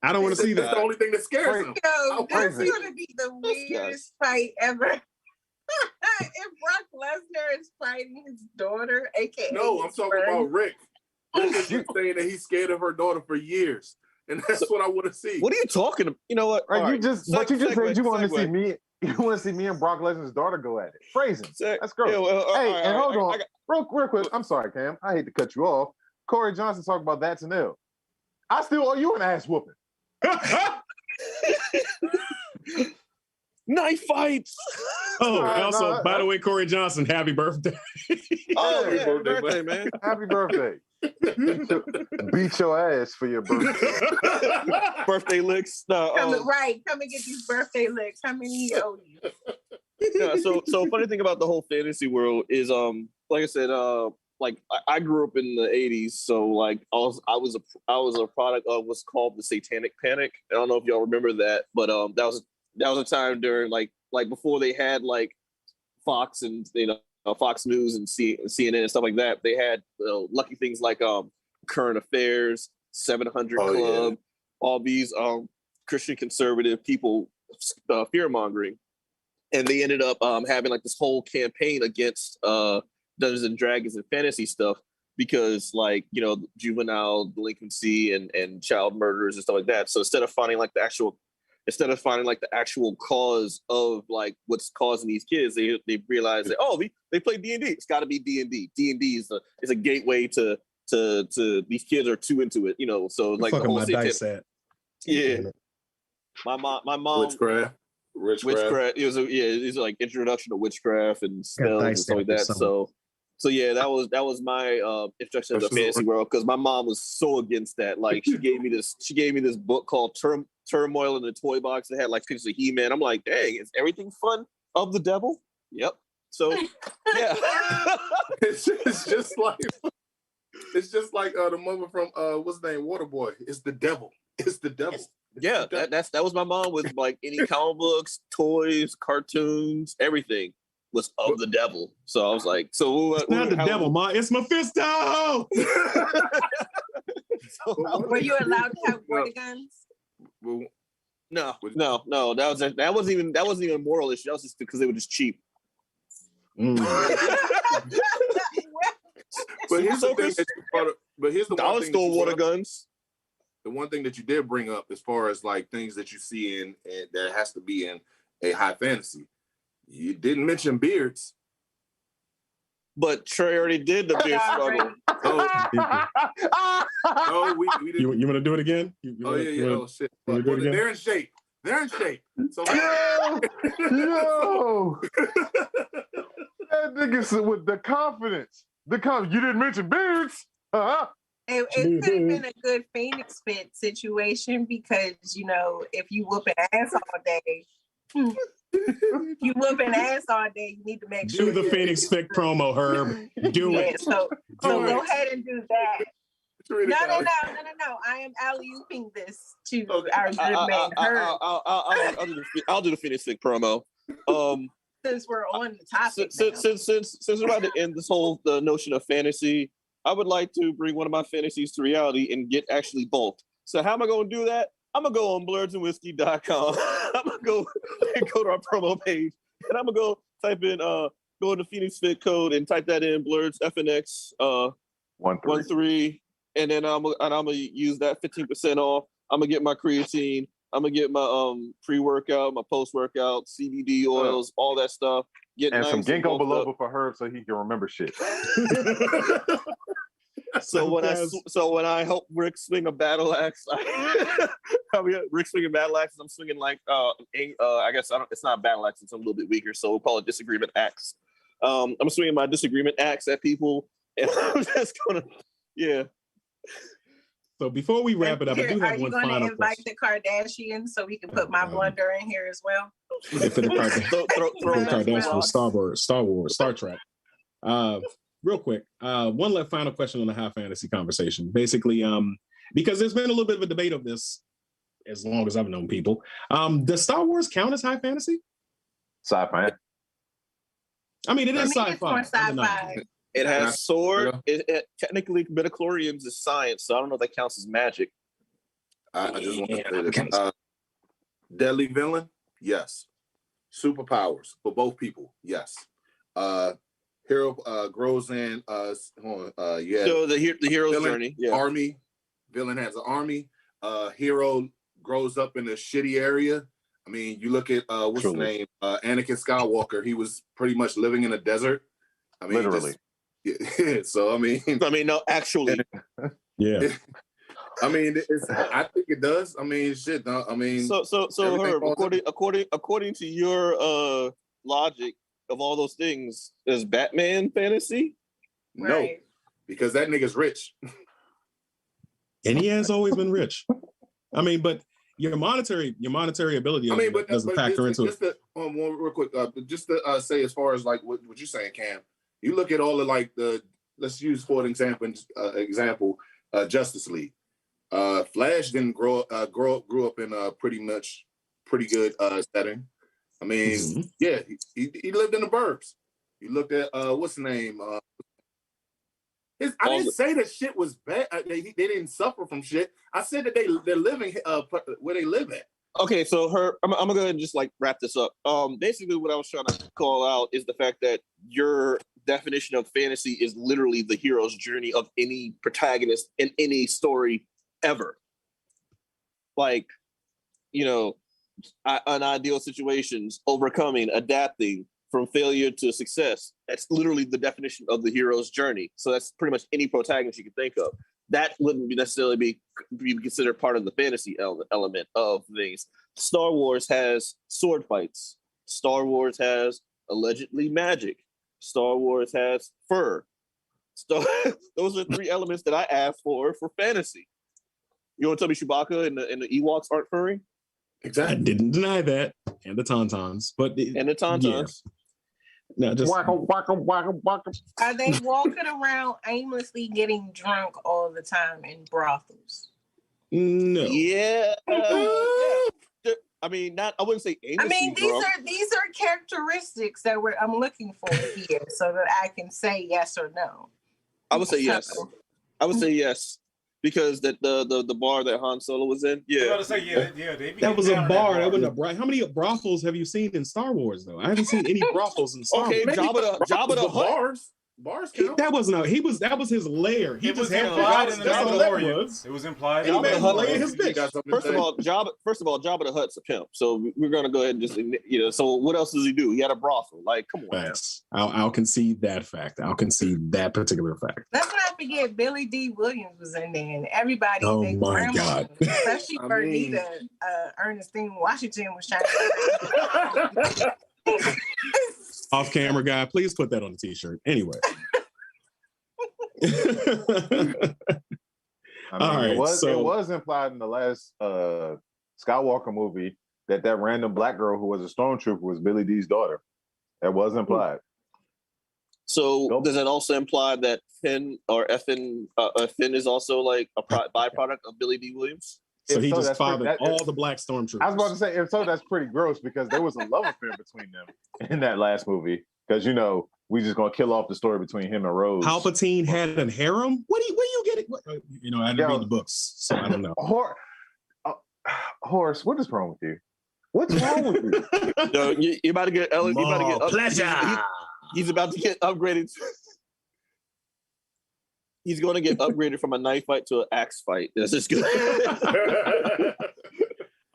I don't want to see that. That's the only thing that scares him. No, that's going to be the weirdest fight ever. If Brock Lesnar is fighting his daughter, aka no, I'm talking about Rick. Rick has been saying that he's scared of her daughter for years, and that's what I want to see. What are you talking about? You know what? You just said you want to see me. You want to see me and Brock Lesnar's daughter go at it. Phrasing. That's gross. Yeah, hold on. Real quick. I'm sorry, Cam. I hate to cut you off. Corey Johnson talked about that's an ill. I still owe you an ass whooping. Knife fights. By the way, Corey Johnson, happy birthday. Happy birthday, man. Happy birthday. Beat your ass for your birthday. Birthday licks. No, come and get these birthday licks. How many you owe you? Yeah, so funny thing about the whole fantasy world is like I said, like I grew up in the 80s, so like I was a product of what's called the Satanic Panic. I don't know if y'all remember that, but that was a time during like before they had like Fox and Fox News and CNN and stuff like that. They had lucky things like Current Affairs, 700 Club, all these Christian conservative people fear mongering, and they ended up having like this whole campaign against Dungeons and Dragons and fantasy stuff because juvenile delinquency and child murders and stuff like that. So instead of finding like the actual cause of like what's causing these kids, they realize that they play D&D. It's got to be D&D. D&D is a gateway to these kids are too into it, So like the whole dice at. Yeah. My mom. Witchcraft. witchcraft. It was like introduction to witchcraft and spells and stuff like that. So yeah, that was my introduction to the fantasy world, because my mom was so against that. Like she gave me this book called Turmoil in the Toy Box. It had like pictures of HeMan. I'm like, dang, is everything fun of the devil? Yep. So yeah. it's just like the moment from what's the name, Waterboy. It's the devil. It's the devil. Yeah, that was my mom with like any comic books, toys, cartoons, everything was of the devil. So I was like, it's not the devil, Ma. It's Mephisto. Were you allowed to have water guns? No. That wasn't even a moral issue. That was just because they were just cheap. But here's the thing. Dollar store water guns. The one thing that you did bring up, as far as like things that you see in that has to be in a high fantasy, you didn't mention beards. But Trey already did the beard struggle. We didn't. You want to do it again? Oh shit! They're in shape. So yo, that nigga with the confidence. You didn't mention beards. It could have been a good FNX Fit situation, because if you whoop an ass all day, you need to make sure do the FNX Fit promo, Herb. Do it. So go ahead and do that. No. I am alley-ooping this to our good man Herb. I'll do the FNX Fit promo. Since we're on the topic, since we're about to end this whole the notion of fantasy, I would like to bring one of my fantasies to reality and get actually bulked. So how am I going to do that? I'm going to go on blerdsandwhiskey.com. I'm going to go to our promo page, and I'm going to go type in, go to FNX Fit code and type that in, Blerds FNX 13, and then I'm going to use that 15% off. I'm going to get my creatine. I'm going to get my pre-workout, my post-workout, CBD oils, all that stuff. Get and nice some ginkgo biloba up for Herb so he can remember shit. So when I help Rick swing a battle axe, Rick swinging battle axes, I'm swinging like I guess it's not battle axe, it's a little bit weaker, so we'll call it disagreement axe. I'm swinging my disagreement axe at people, and I'm just gonna So before we wrap it up, I do have one final question. Are you going to invite the Kardashians so we can put my blunder in here as well? For the Kardashians, Star Wars, Star Trek. Real quick, one final question on the high fantasy conversation. Basically, because there's been a little bit of a debate of this as long as I've known people. Does Star Wars count as high fantasy? Sci-fi. I mean, it is sci-fi. It's more sci-fi. It has sword. It technically, midichlorians is science, so I don't know if that counts as magic. I just want to say this. Deadly villain, yes. Superpowers for both people, yes. Hero grows in. So the hero's villain, journey. Yeah. Army. Villain has an army. Hero grows up in a shitty area. I mean, you look at what's his name, Anakin Skywalker. He was pretty much living in a desert. I mean, literally. So I mean, no, actually, yeah. I mean, I think it does. I mean, shit. No, I mean, so Herb, according to your logic of all those things, is Batman fantasy? No, right. Because that nigga's rich, and he has always been rich. I mean, but your monetary ability. I mean, but doesn't factor into just it. One real quick, just to say, as far as like what you're saying, Cam. You look at all of like let's use for an example, Justice League. Flash didn't grew up in a pretty good setting. I mean, yeah, he lived in the burbs. You looked at what's the name? I didn't say that shit was bad. They didn't suffer from shit. I said that they're living where they live at. Okay, so I'm gonna go ahead and just like wrap this up. Basically, what I was trying to call out is the fact that your definition of fantasy is literally the hero's journey of any protagonist in any story ever. Like, unideal situations, overcoming, adapting from failure to success. That's literally the definition of the hero's journey. So that's pretty much any protagonist you can think of. That wouldn't necessarily be considered part of the fantasy element of things. Star Wars has sword fights. Star Wars has allegedly magic. Star Wars has fur. Those are 3 elements that I asked for fantasy. You want to tell me Chewbacca and the Ewoks aren't furry? Exactly. I didn't deny that. And the Tauntauns. And the Tauntauns. Yeah. No, just Are they walking around aimlessly getting drunk all the time in brothels? No. Yeah. I mean, not. I wouldn't say aimlessly. I mean, these are characteristics that I'm looking for here, so that I can say yes or no. I would say yes. I would say yes. Because the bar that Han Solo was in, I was about to say, that was a bar. That wasn't a bar. How many brothels have you seen in Star Wars, though? I haven't seen any brothels in Star Wars. Okay, Jabba the Hutt. Bars count. That was his lair. He just had implied in the Mandalorian. It was implied. Jabba the Hutt laying his bitch. First of all, Jabba the Hutt's a pimp. So we're gonna go ahead and just So what else does he do? He had a brothel. Like, come on. Yes, I'll concede that fact. I'll concede that particular fact. Let's not forget Billy D. Williams was in there, and everybody. Oh my God! Especially Bernita, Ernestine Washington was trying to. Off camera guy, please put that on a t-shirt. Anyway. All right. It was implied in the last Skywalker movie that random black girl who was a stormtrooper was Billy D's daughter. That was implied. So does that also imply that Finn is also like a byproduct of Billy D. Williams? So he just fathered all the black stormtroopers. I was about to say, if so, that's pretty gross because there was a love affair between them in that last movie. Because we just gonna kill off the story between him and Rose. Palpatine had a harem. Where you get it? I didn't read the books, so I don't know. Horace, what is wrong with you? What's wrong with you? No, you about to get pleasure. He's about to get upgraded. He's going to get upgraded from a knife fight to an axe fight. That's just good.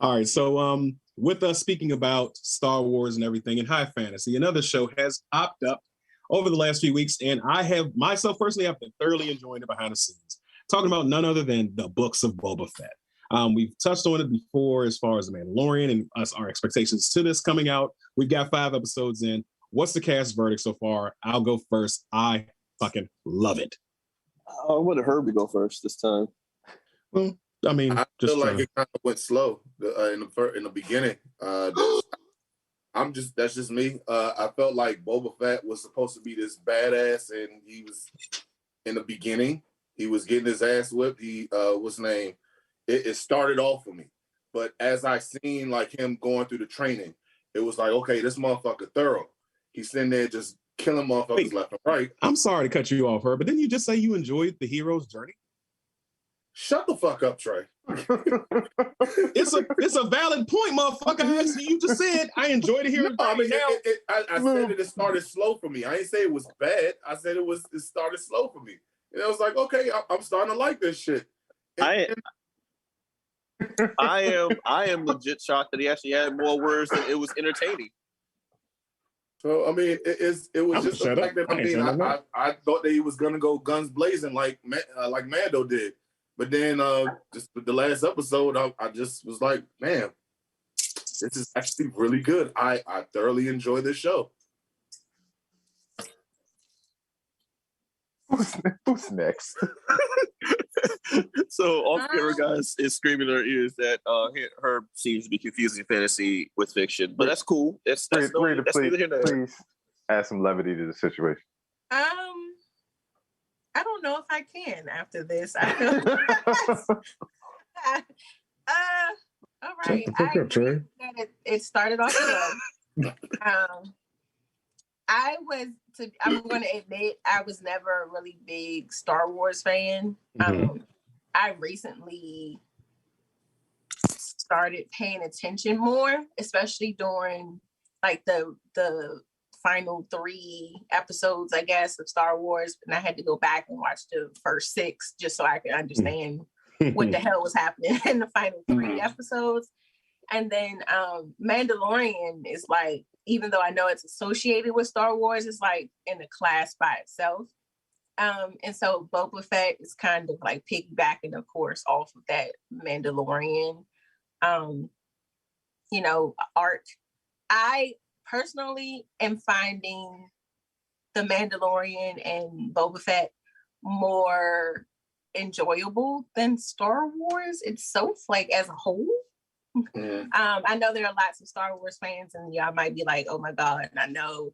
All right. So with us speaking about Star Wars and everything and high fantasy, another show has popped up over the last few weeks. And I have myself personally, I've been thoroughly enjoying it behind the scenes. Talking about none other than the books of Boba Fett. We've touched on it before as far as The Mandalorian and our expectations to this coming out. We've got 5 episodes in. What's the cast verdict so far? I'll go first. I fucking love it. I wanted Herb to go first this time. Well, I mean, I feel like it kind of went slow in the beginning. That's just me. I felt like Boba Fett was supposed to be this badass, and he was in the beginning. He was getting his ass whipped. What's his name? It started off for me, but as I seen like him going through the training, it was like, okay, this motherfucker thorough. He's sitting there just killing motherfuckers left and right. I'm sorry to cut you off, Herb, but didn't you just say you enjoyed the hero's journey? Shut the fuck up, Trey. It's a valid point, motherfucker. Actually, you just said I enjoyed the hero's journey. I said it started slow for me. I didn't say it was bad. I said it started slow for me. And I was like, okay, I'm starting to like this shit. I am legit shocked that he actually had more words than it was entertaining. So I mean, it was just the fact that I thought that he was gonna go guns blazing like Mando did, but then just the last episode, I just was like, man, this is actually really good. I thoroughly enjoy this show. Who's next? So off camera guys is screaming in our ears that Herb seems to be confusing fantasy with fiction, but that's cool. That's please add some levity to the situation. I don't know if I can after this. I feel all right. I agree that it started off good. I'm going to admit I was never a really big Star Wars fan. I recently started paying attention more, especially during like the final 3 episodes, I guess, of Star Wars. And I had to go back and watch the first 6 just so I could understand what the hell was happening in the final 3 episodes. And then Mandalorian is like, even though I know it's associated with Star Wars, it's like in a class by itself. And so Boba Fett is kind of like piggybacking, of course, off of that Mandalorian. arc. I personally am finding The Mandalorian and Boba Fett more enjoyable than Star Wars. It's so like as a whole. I know there are lots of Star Wars fans, and y'all might be like, "Oh my god!" And I know,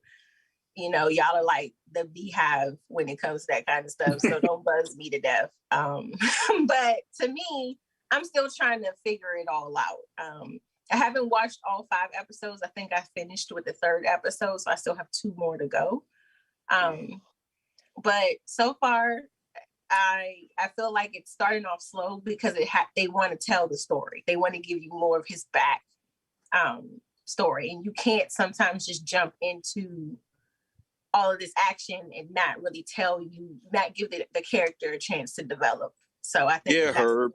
y'all are like the beehive when it comes to that kind of stuff. So don't buzz me to death. But to me, I'm still trying to figure it all out. I haven't watched all 5 episodes. I think I finished with the 3rd episode, so I still have 2 more to go. But so far, I feel like it's starting off slow because they want to tell the story. They want to give you more of his back story, and you can't sometimes just jump into all of this action and not really not give the character a chance to develop. So I think Herb.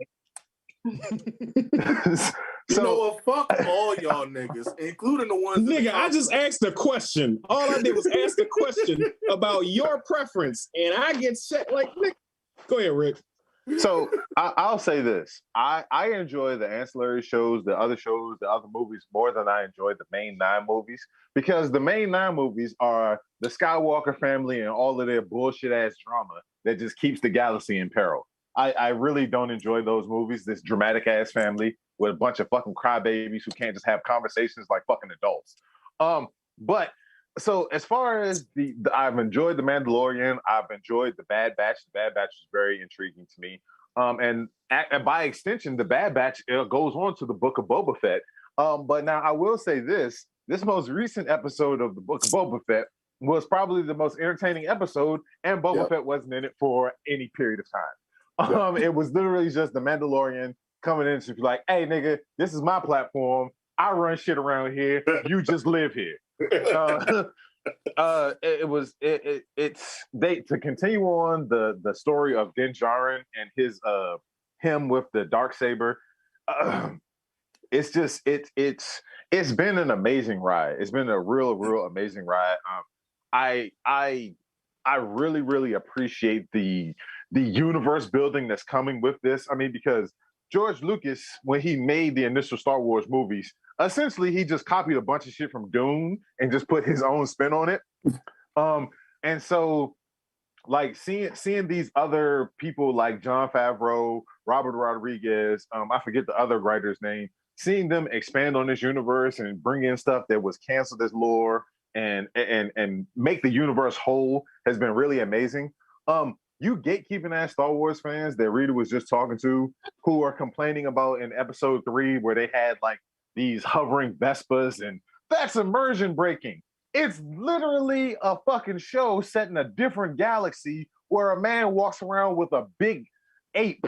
You know what? Fuck all y'all niggas, including the ones. Nigga, I just asked a question. All I did was ask a question about your preference, and I get set like, Nick. Go ahead, Rick. So I'll say this: I enjoy the ancillary shows, the other movies more than I enjoy the main 9 movies, because the main 9 movies are the Skywalker family and all of their bullshit ass drama that just keeps the galaxy in peril. I really don't enjoy those movies. This dramatic ass family with a bunch of fucking crybabies who can't just have conversations like fucking adults. But so as far as I've enjoyed The Mandalorian, I've enjoyed The Bad Batch. The Bad Batch is very intriguing to me. And by extension, The Bad Batch goes on to the Book of Boba Fett. But now I will say this most recent episode of the Book of Boba Fett was probably the most entertaining episode, and Boba Fett wasn't in it for any period of time. It was literally just the Mandalorian coming in to be like, "Hey, nigga, this is my platform. I run shit around here. You just live here." To continue on the story of Din Djarin and him with the Darksaber. It's been an amazing ride. It's been a real amazing ride. I really, really appreciate the universe building that's coming with this. I mean, because George Lucas, when he made the initial Star Wars movies, essentially he just copied a bunch of shit from Dune and just put his own spin on it. And so like seeing these other people like Jon Favreau, Robert Rodriguez, I forget the other writer's name, seeing them expand on this universe and bring in stuff that was canceled as lore and make the universe whole has been really amazing. You gatekeeping ass Star Wars fans that Rita was just talking to, who are complaining about in episode 3 where they had like these hovering Vespas, and that's immersion breaking. It's literally a fucking show set in a different galaxy where a man walks around with a big ape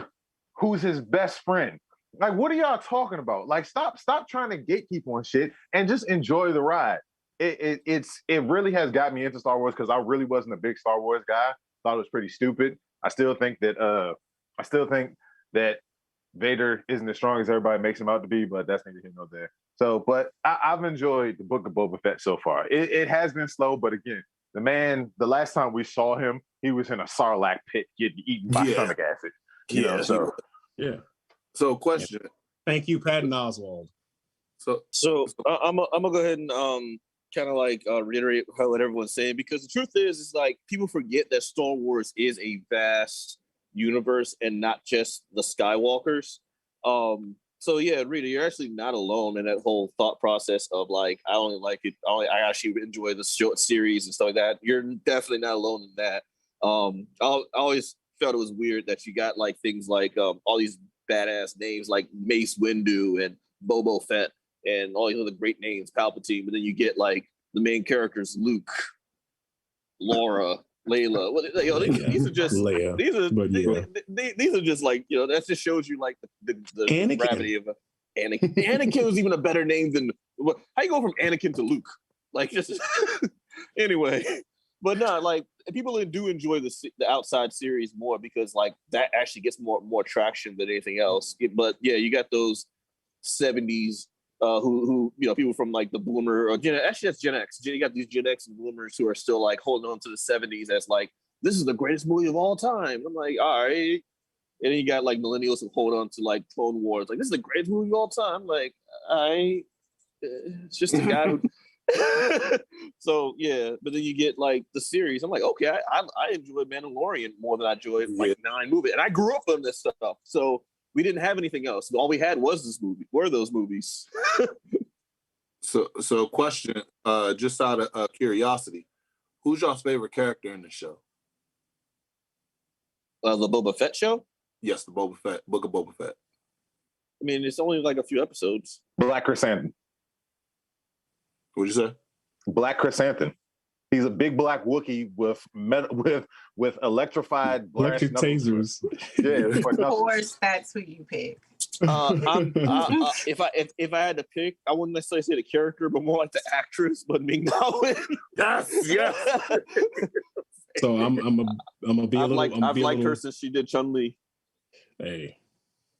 who's his best friend. Like, what are y'all talking about? Like, stop trying to gatekeep on shit and just enjoy the ride. It really has got me into Star Wars because I really wasn't a big Star Wars guy. Thought it was pretty stupid. I still think that Vader isn't as strong as everybody makes him out to be, but that's neither here nor there. So, but I've enjoyed the Book of Boba Fett so far. It has been slow, but again, the last time we saw him, he was in a Sarlacc pit getting eaten by stomach acid. So question. Thank you, Patton Oswalt. So I'm gonna go ahead and kind of like reiterate what everyone's saying, because the truth is like people forget that Star Wars is a vast universe and not just the Skywalkers. So yeah, Rita, you're actually not alone in that whole thought process of like, I only like it. I actually enjoy the short series and stuff like that. You're definitely not alone in that. I always felt it was weird that you got like things like all these badass names like Mace Windu and Boba Fett and all these other great names, Palpatine, but then you get like the main characters, Luke, Laura, Layla. Well, these are just Leia, these are just like, you know, that just shows you like the gravity of Anakin. Anakin was even a better name than how you go from Anakin to Luke, like just anyway. But no, like people do enjoy the outside series more because like that actually gets more traction than anything else. But yeah, you got those 70s who you know, people from like the boomer or actually that's Gen X. You got these Gen X and boomers who are still like holding on to the 70s as like, this is the greatest movie of all time. I'm like, all right. And then you got like millennials who hold on to like Clone Wars, like this is the greatest movie of all time. I'm like, all right. It's just a guy who. So yeah, but then you get like the series. I'm like, okay, I enjoyed Mandalorian more than I enjoyed like 9 movies, and I grew up on this stuff. So we didn't have anything else. All we had was this movie. Were those movies? So question, just out of curiosity, who's y'all's favorite character in the show? The Boba Fett show? Yes, the Boba Fett, Book of Boba Fett. I mean, it's only like a few episodes. Black Chrysanthemum. What'd you say? Black Chrysanthemum. He's a big black Wookiee with electrified electric tasers. Yeah, of course, that's who you pick. If I had to pick, I wouldn't necessarily say the character, but more like the actress. But Ming-Na Wen. Yes. So I'm gonna be a little. I've liked her since she did Chun-Li. Hey,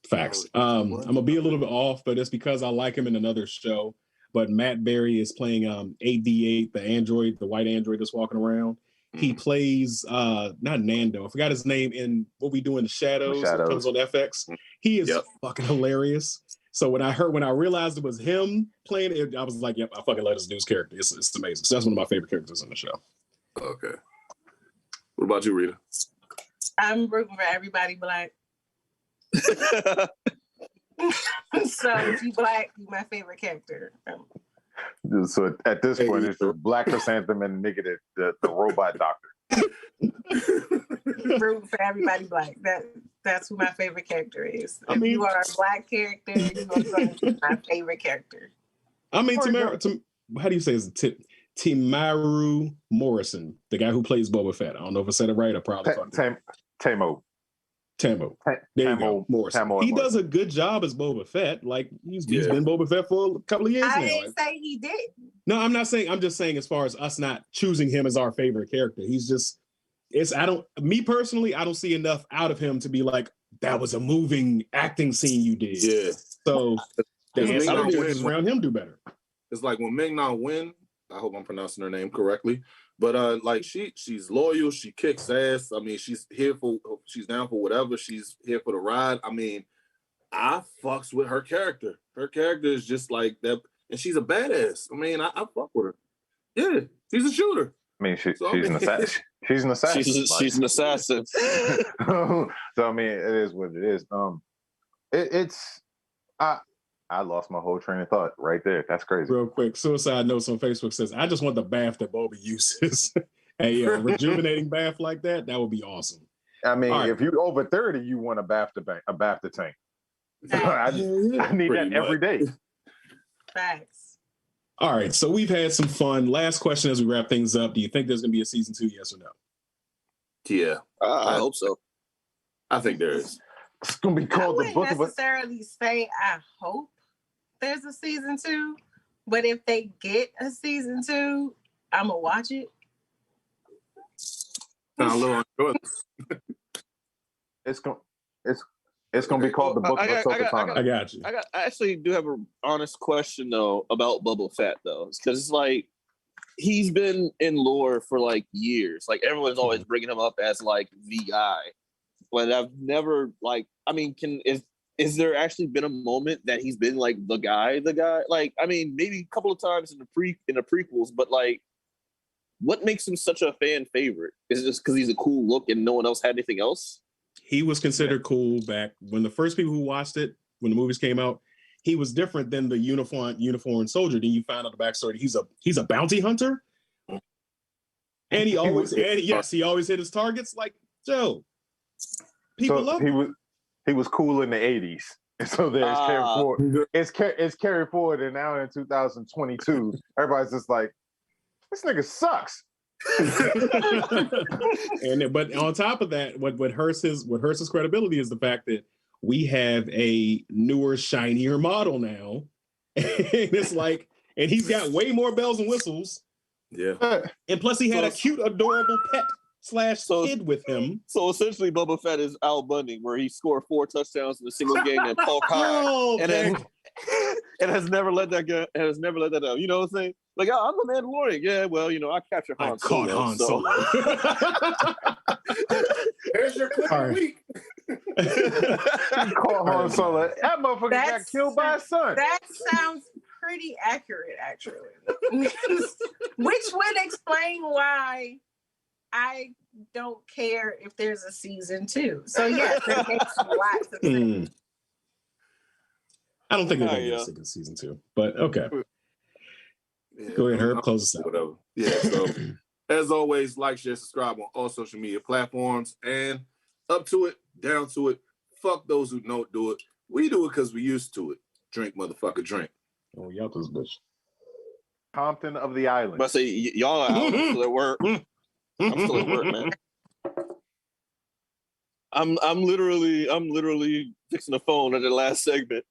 facts. I'm gonna be a little bit off, but it's because I like him in another show. But Matt Berry is playing 8D8, the android, the white android that's walking around. He plays not Nando. I forgot his name in What We Do in the Shadows. It comes on FX. He is fucking hilarious. So when I realized it was him playing it, I was like, yep, I fucking love this dude's character. It's amazing. So that's one of my favorite characters in the show. Okay. What about you, Rita? I'm rooting for everybody black. So if you black, you my favorite character. So at this point, it's the Black Chrysanthemum and nigga the robot doctor. Rooting for everybody black. That's who my favorite character is. If you are a black character, you're going to be my favorite character. I mean, how do you say it? Timaru Morrison, the guy who plays Boba Fett. I don't know if I said it right. I probably Tamo. There you go. Morrison. He does a good job as Boba Fett. Like he's been Boba Fett for a couple of years now. I didn't say he did. No, I'm not saying. I'm just saying as far as us not choosing him as our favorite character. He's just. Me personally, I don't see enough out of him to be like, that was a moving acting scene you did. Yeah. So the characters around him do better. It's like when Ming-Na Wen, I hope I'm pronouncing her name correctly, but like she's loyal, she kicks ass. I mean, she's down for whatever. She's here for the ride. I mean, I fucks with her character. Her character is just like that, and she's a badass. I mean, I fuck with her. Yeah, she's a shooter. I mean, she's an assassin. She's an assassin. She's an assassin. So I mean, it is what it is. I lost my whole train of thought right there. That's crazy. Real quick, Suicide Notes on Facebook says, "I just want the bath that Boba uses. A rejuvenating bath like that would be awesome." I mean, if you're over 30, you want a bath to tank. I need that every day. Facts. All right, so we've had some fun. Last question as we wrap things up. Do you think there's going to be a season 2, yes or no? Yeah. I hope so. I think there is. It's going to be called the Book of... I wouldn't necessarily say I hope there's a season 2, but if they get a season 2, I'm going to watch it. It's going to be called the Book of Ahsoka Tano. I got you. I actually do have an honest question though about Boba Fett though, because it's like he's been in lore for like years. Like everyone's always bringing him up as like the guy, but I've never like. I mean, is there actually been a moment that he's been like the guy? Like, I mean, maybe a couple of times in the prequels, but like, what makes him such a fan favorite? Is it just because he's a cool look and no one else had anything else? He was considered cool back when the first people who watched it, when the movies came out. He was different than the uniformed soldier. Then you find out the backstory. He's a bounty hunter, and he always hit his targets. Like Joe, people love him. He was cool in the 80s, and so there's carried forward. It's carried forward, and now in 2022, everybody's just like, this nigga sucks. But on top of that, what hurts his credibility is the fact that we have a newer, shinier model now, and it's like, and he's got way more bells and whistles. Yeah, and plus he had a cute, adorable pet / kid with him. So essentially, Boba Fett is Al Bundy, where he scored 4 touchdowns in a single game at Polk High, and has never let that go. Has never let that down. You know what I'm saying? Like, I'm a Mandalorian. Yeah, well, I captured Han Solo. I caught Han Solo. There's your clip of the week. Caught Han Solo. That motherfucker got killed by his son. That sounds pretty accurate, actually. Which would explain why I don't care if there's a season 2. So yes, that makes lots of sense. I don't think they're going to get a second season 2, but okay. Yeah, go ahead, Herb, close us out. Whatever. Yeah, so as always, like, share, subscribe on all social media platforms, and up to it, down to it, fuck those who don't do it. We do it because we used to it. Drink, motherfucker, drink. Oh, y'all this bitch. Compton of the island. But say y'all are out. I'm still at work. I'm still at work, man. I'm literally fixing the phone at the last segment.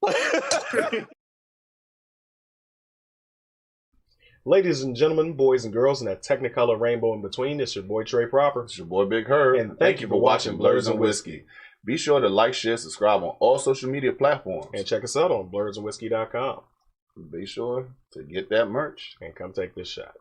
Ladies and gentlemen, boys and girls, and that technicolor rainbow in between, it's your boy Trey Proper. It's your boy Big Herb. And thank you for watching Blerds and Whiskey. Be sure to like, share, subscribe on all social media platforms. And check us out on blerdsandwhiskey.com. Be sure to get that merch. And come take this shot.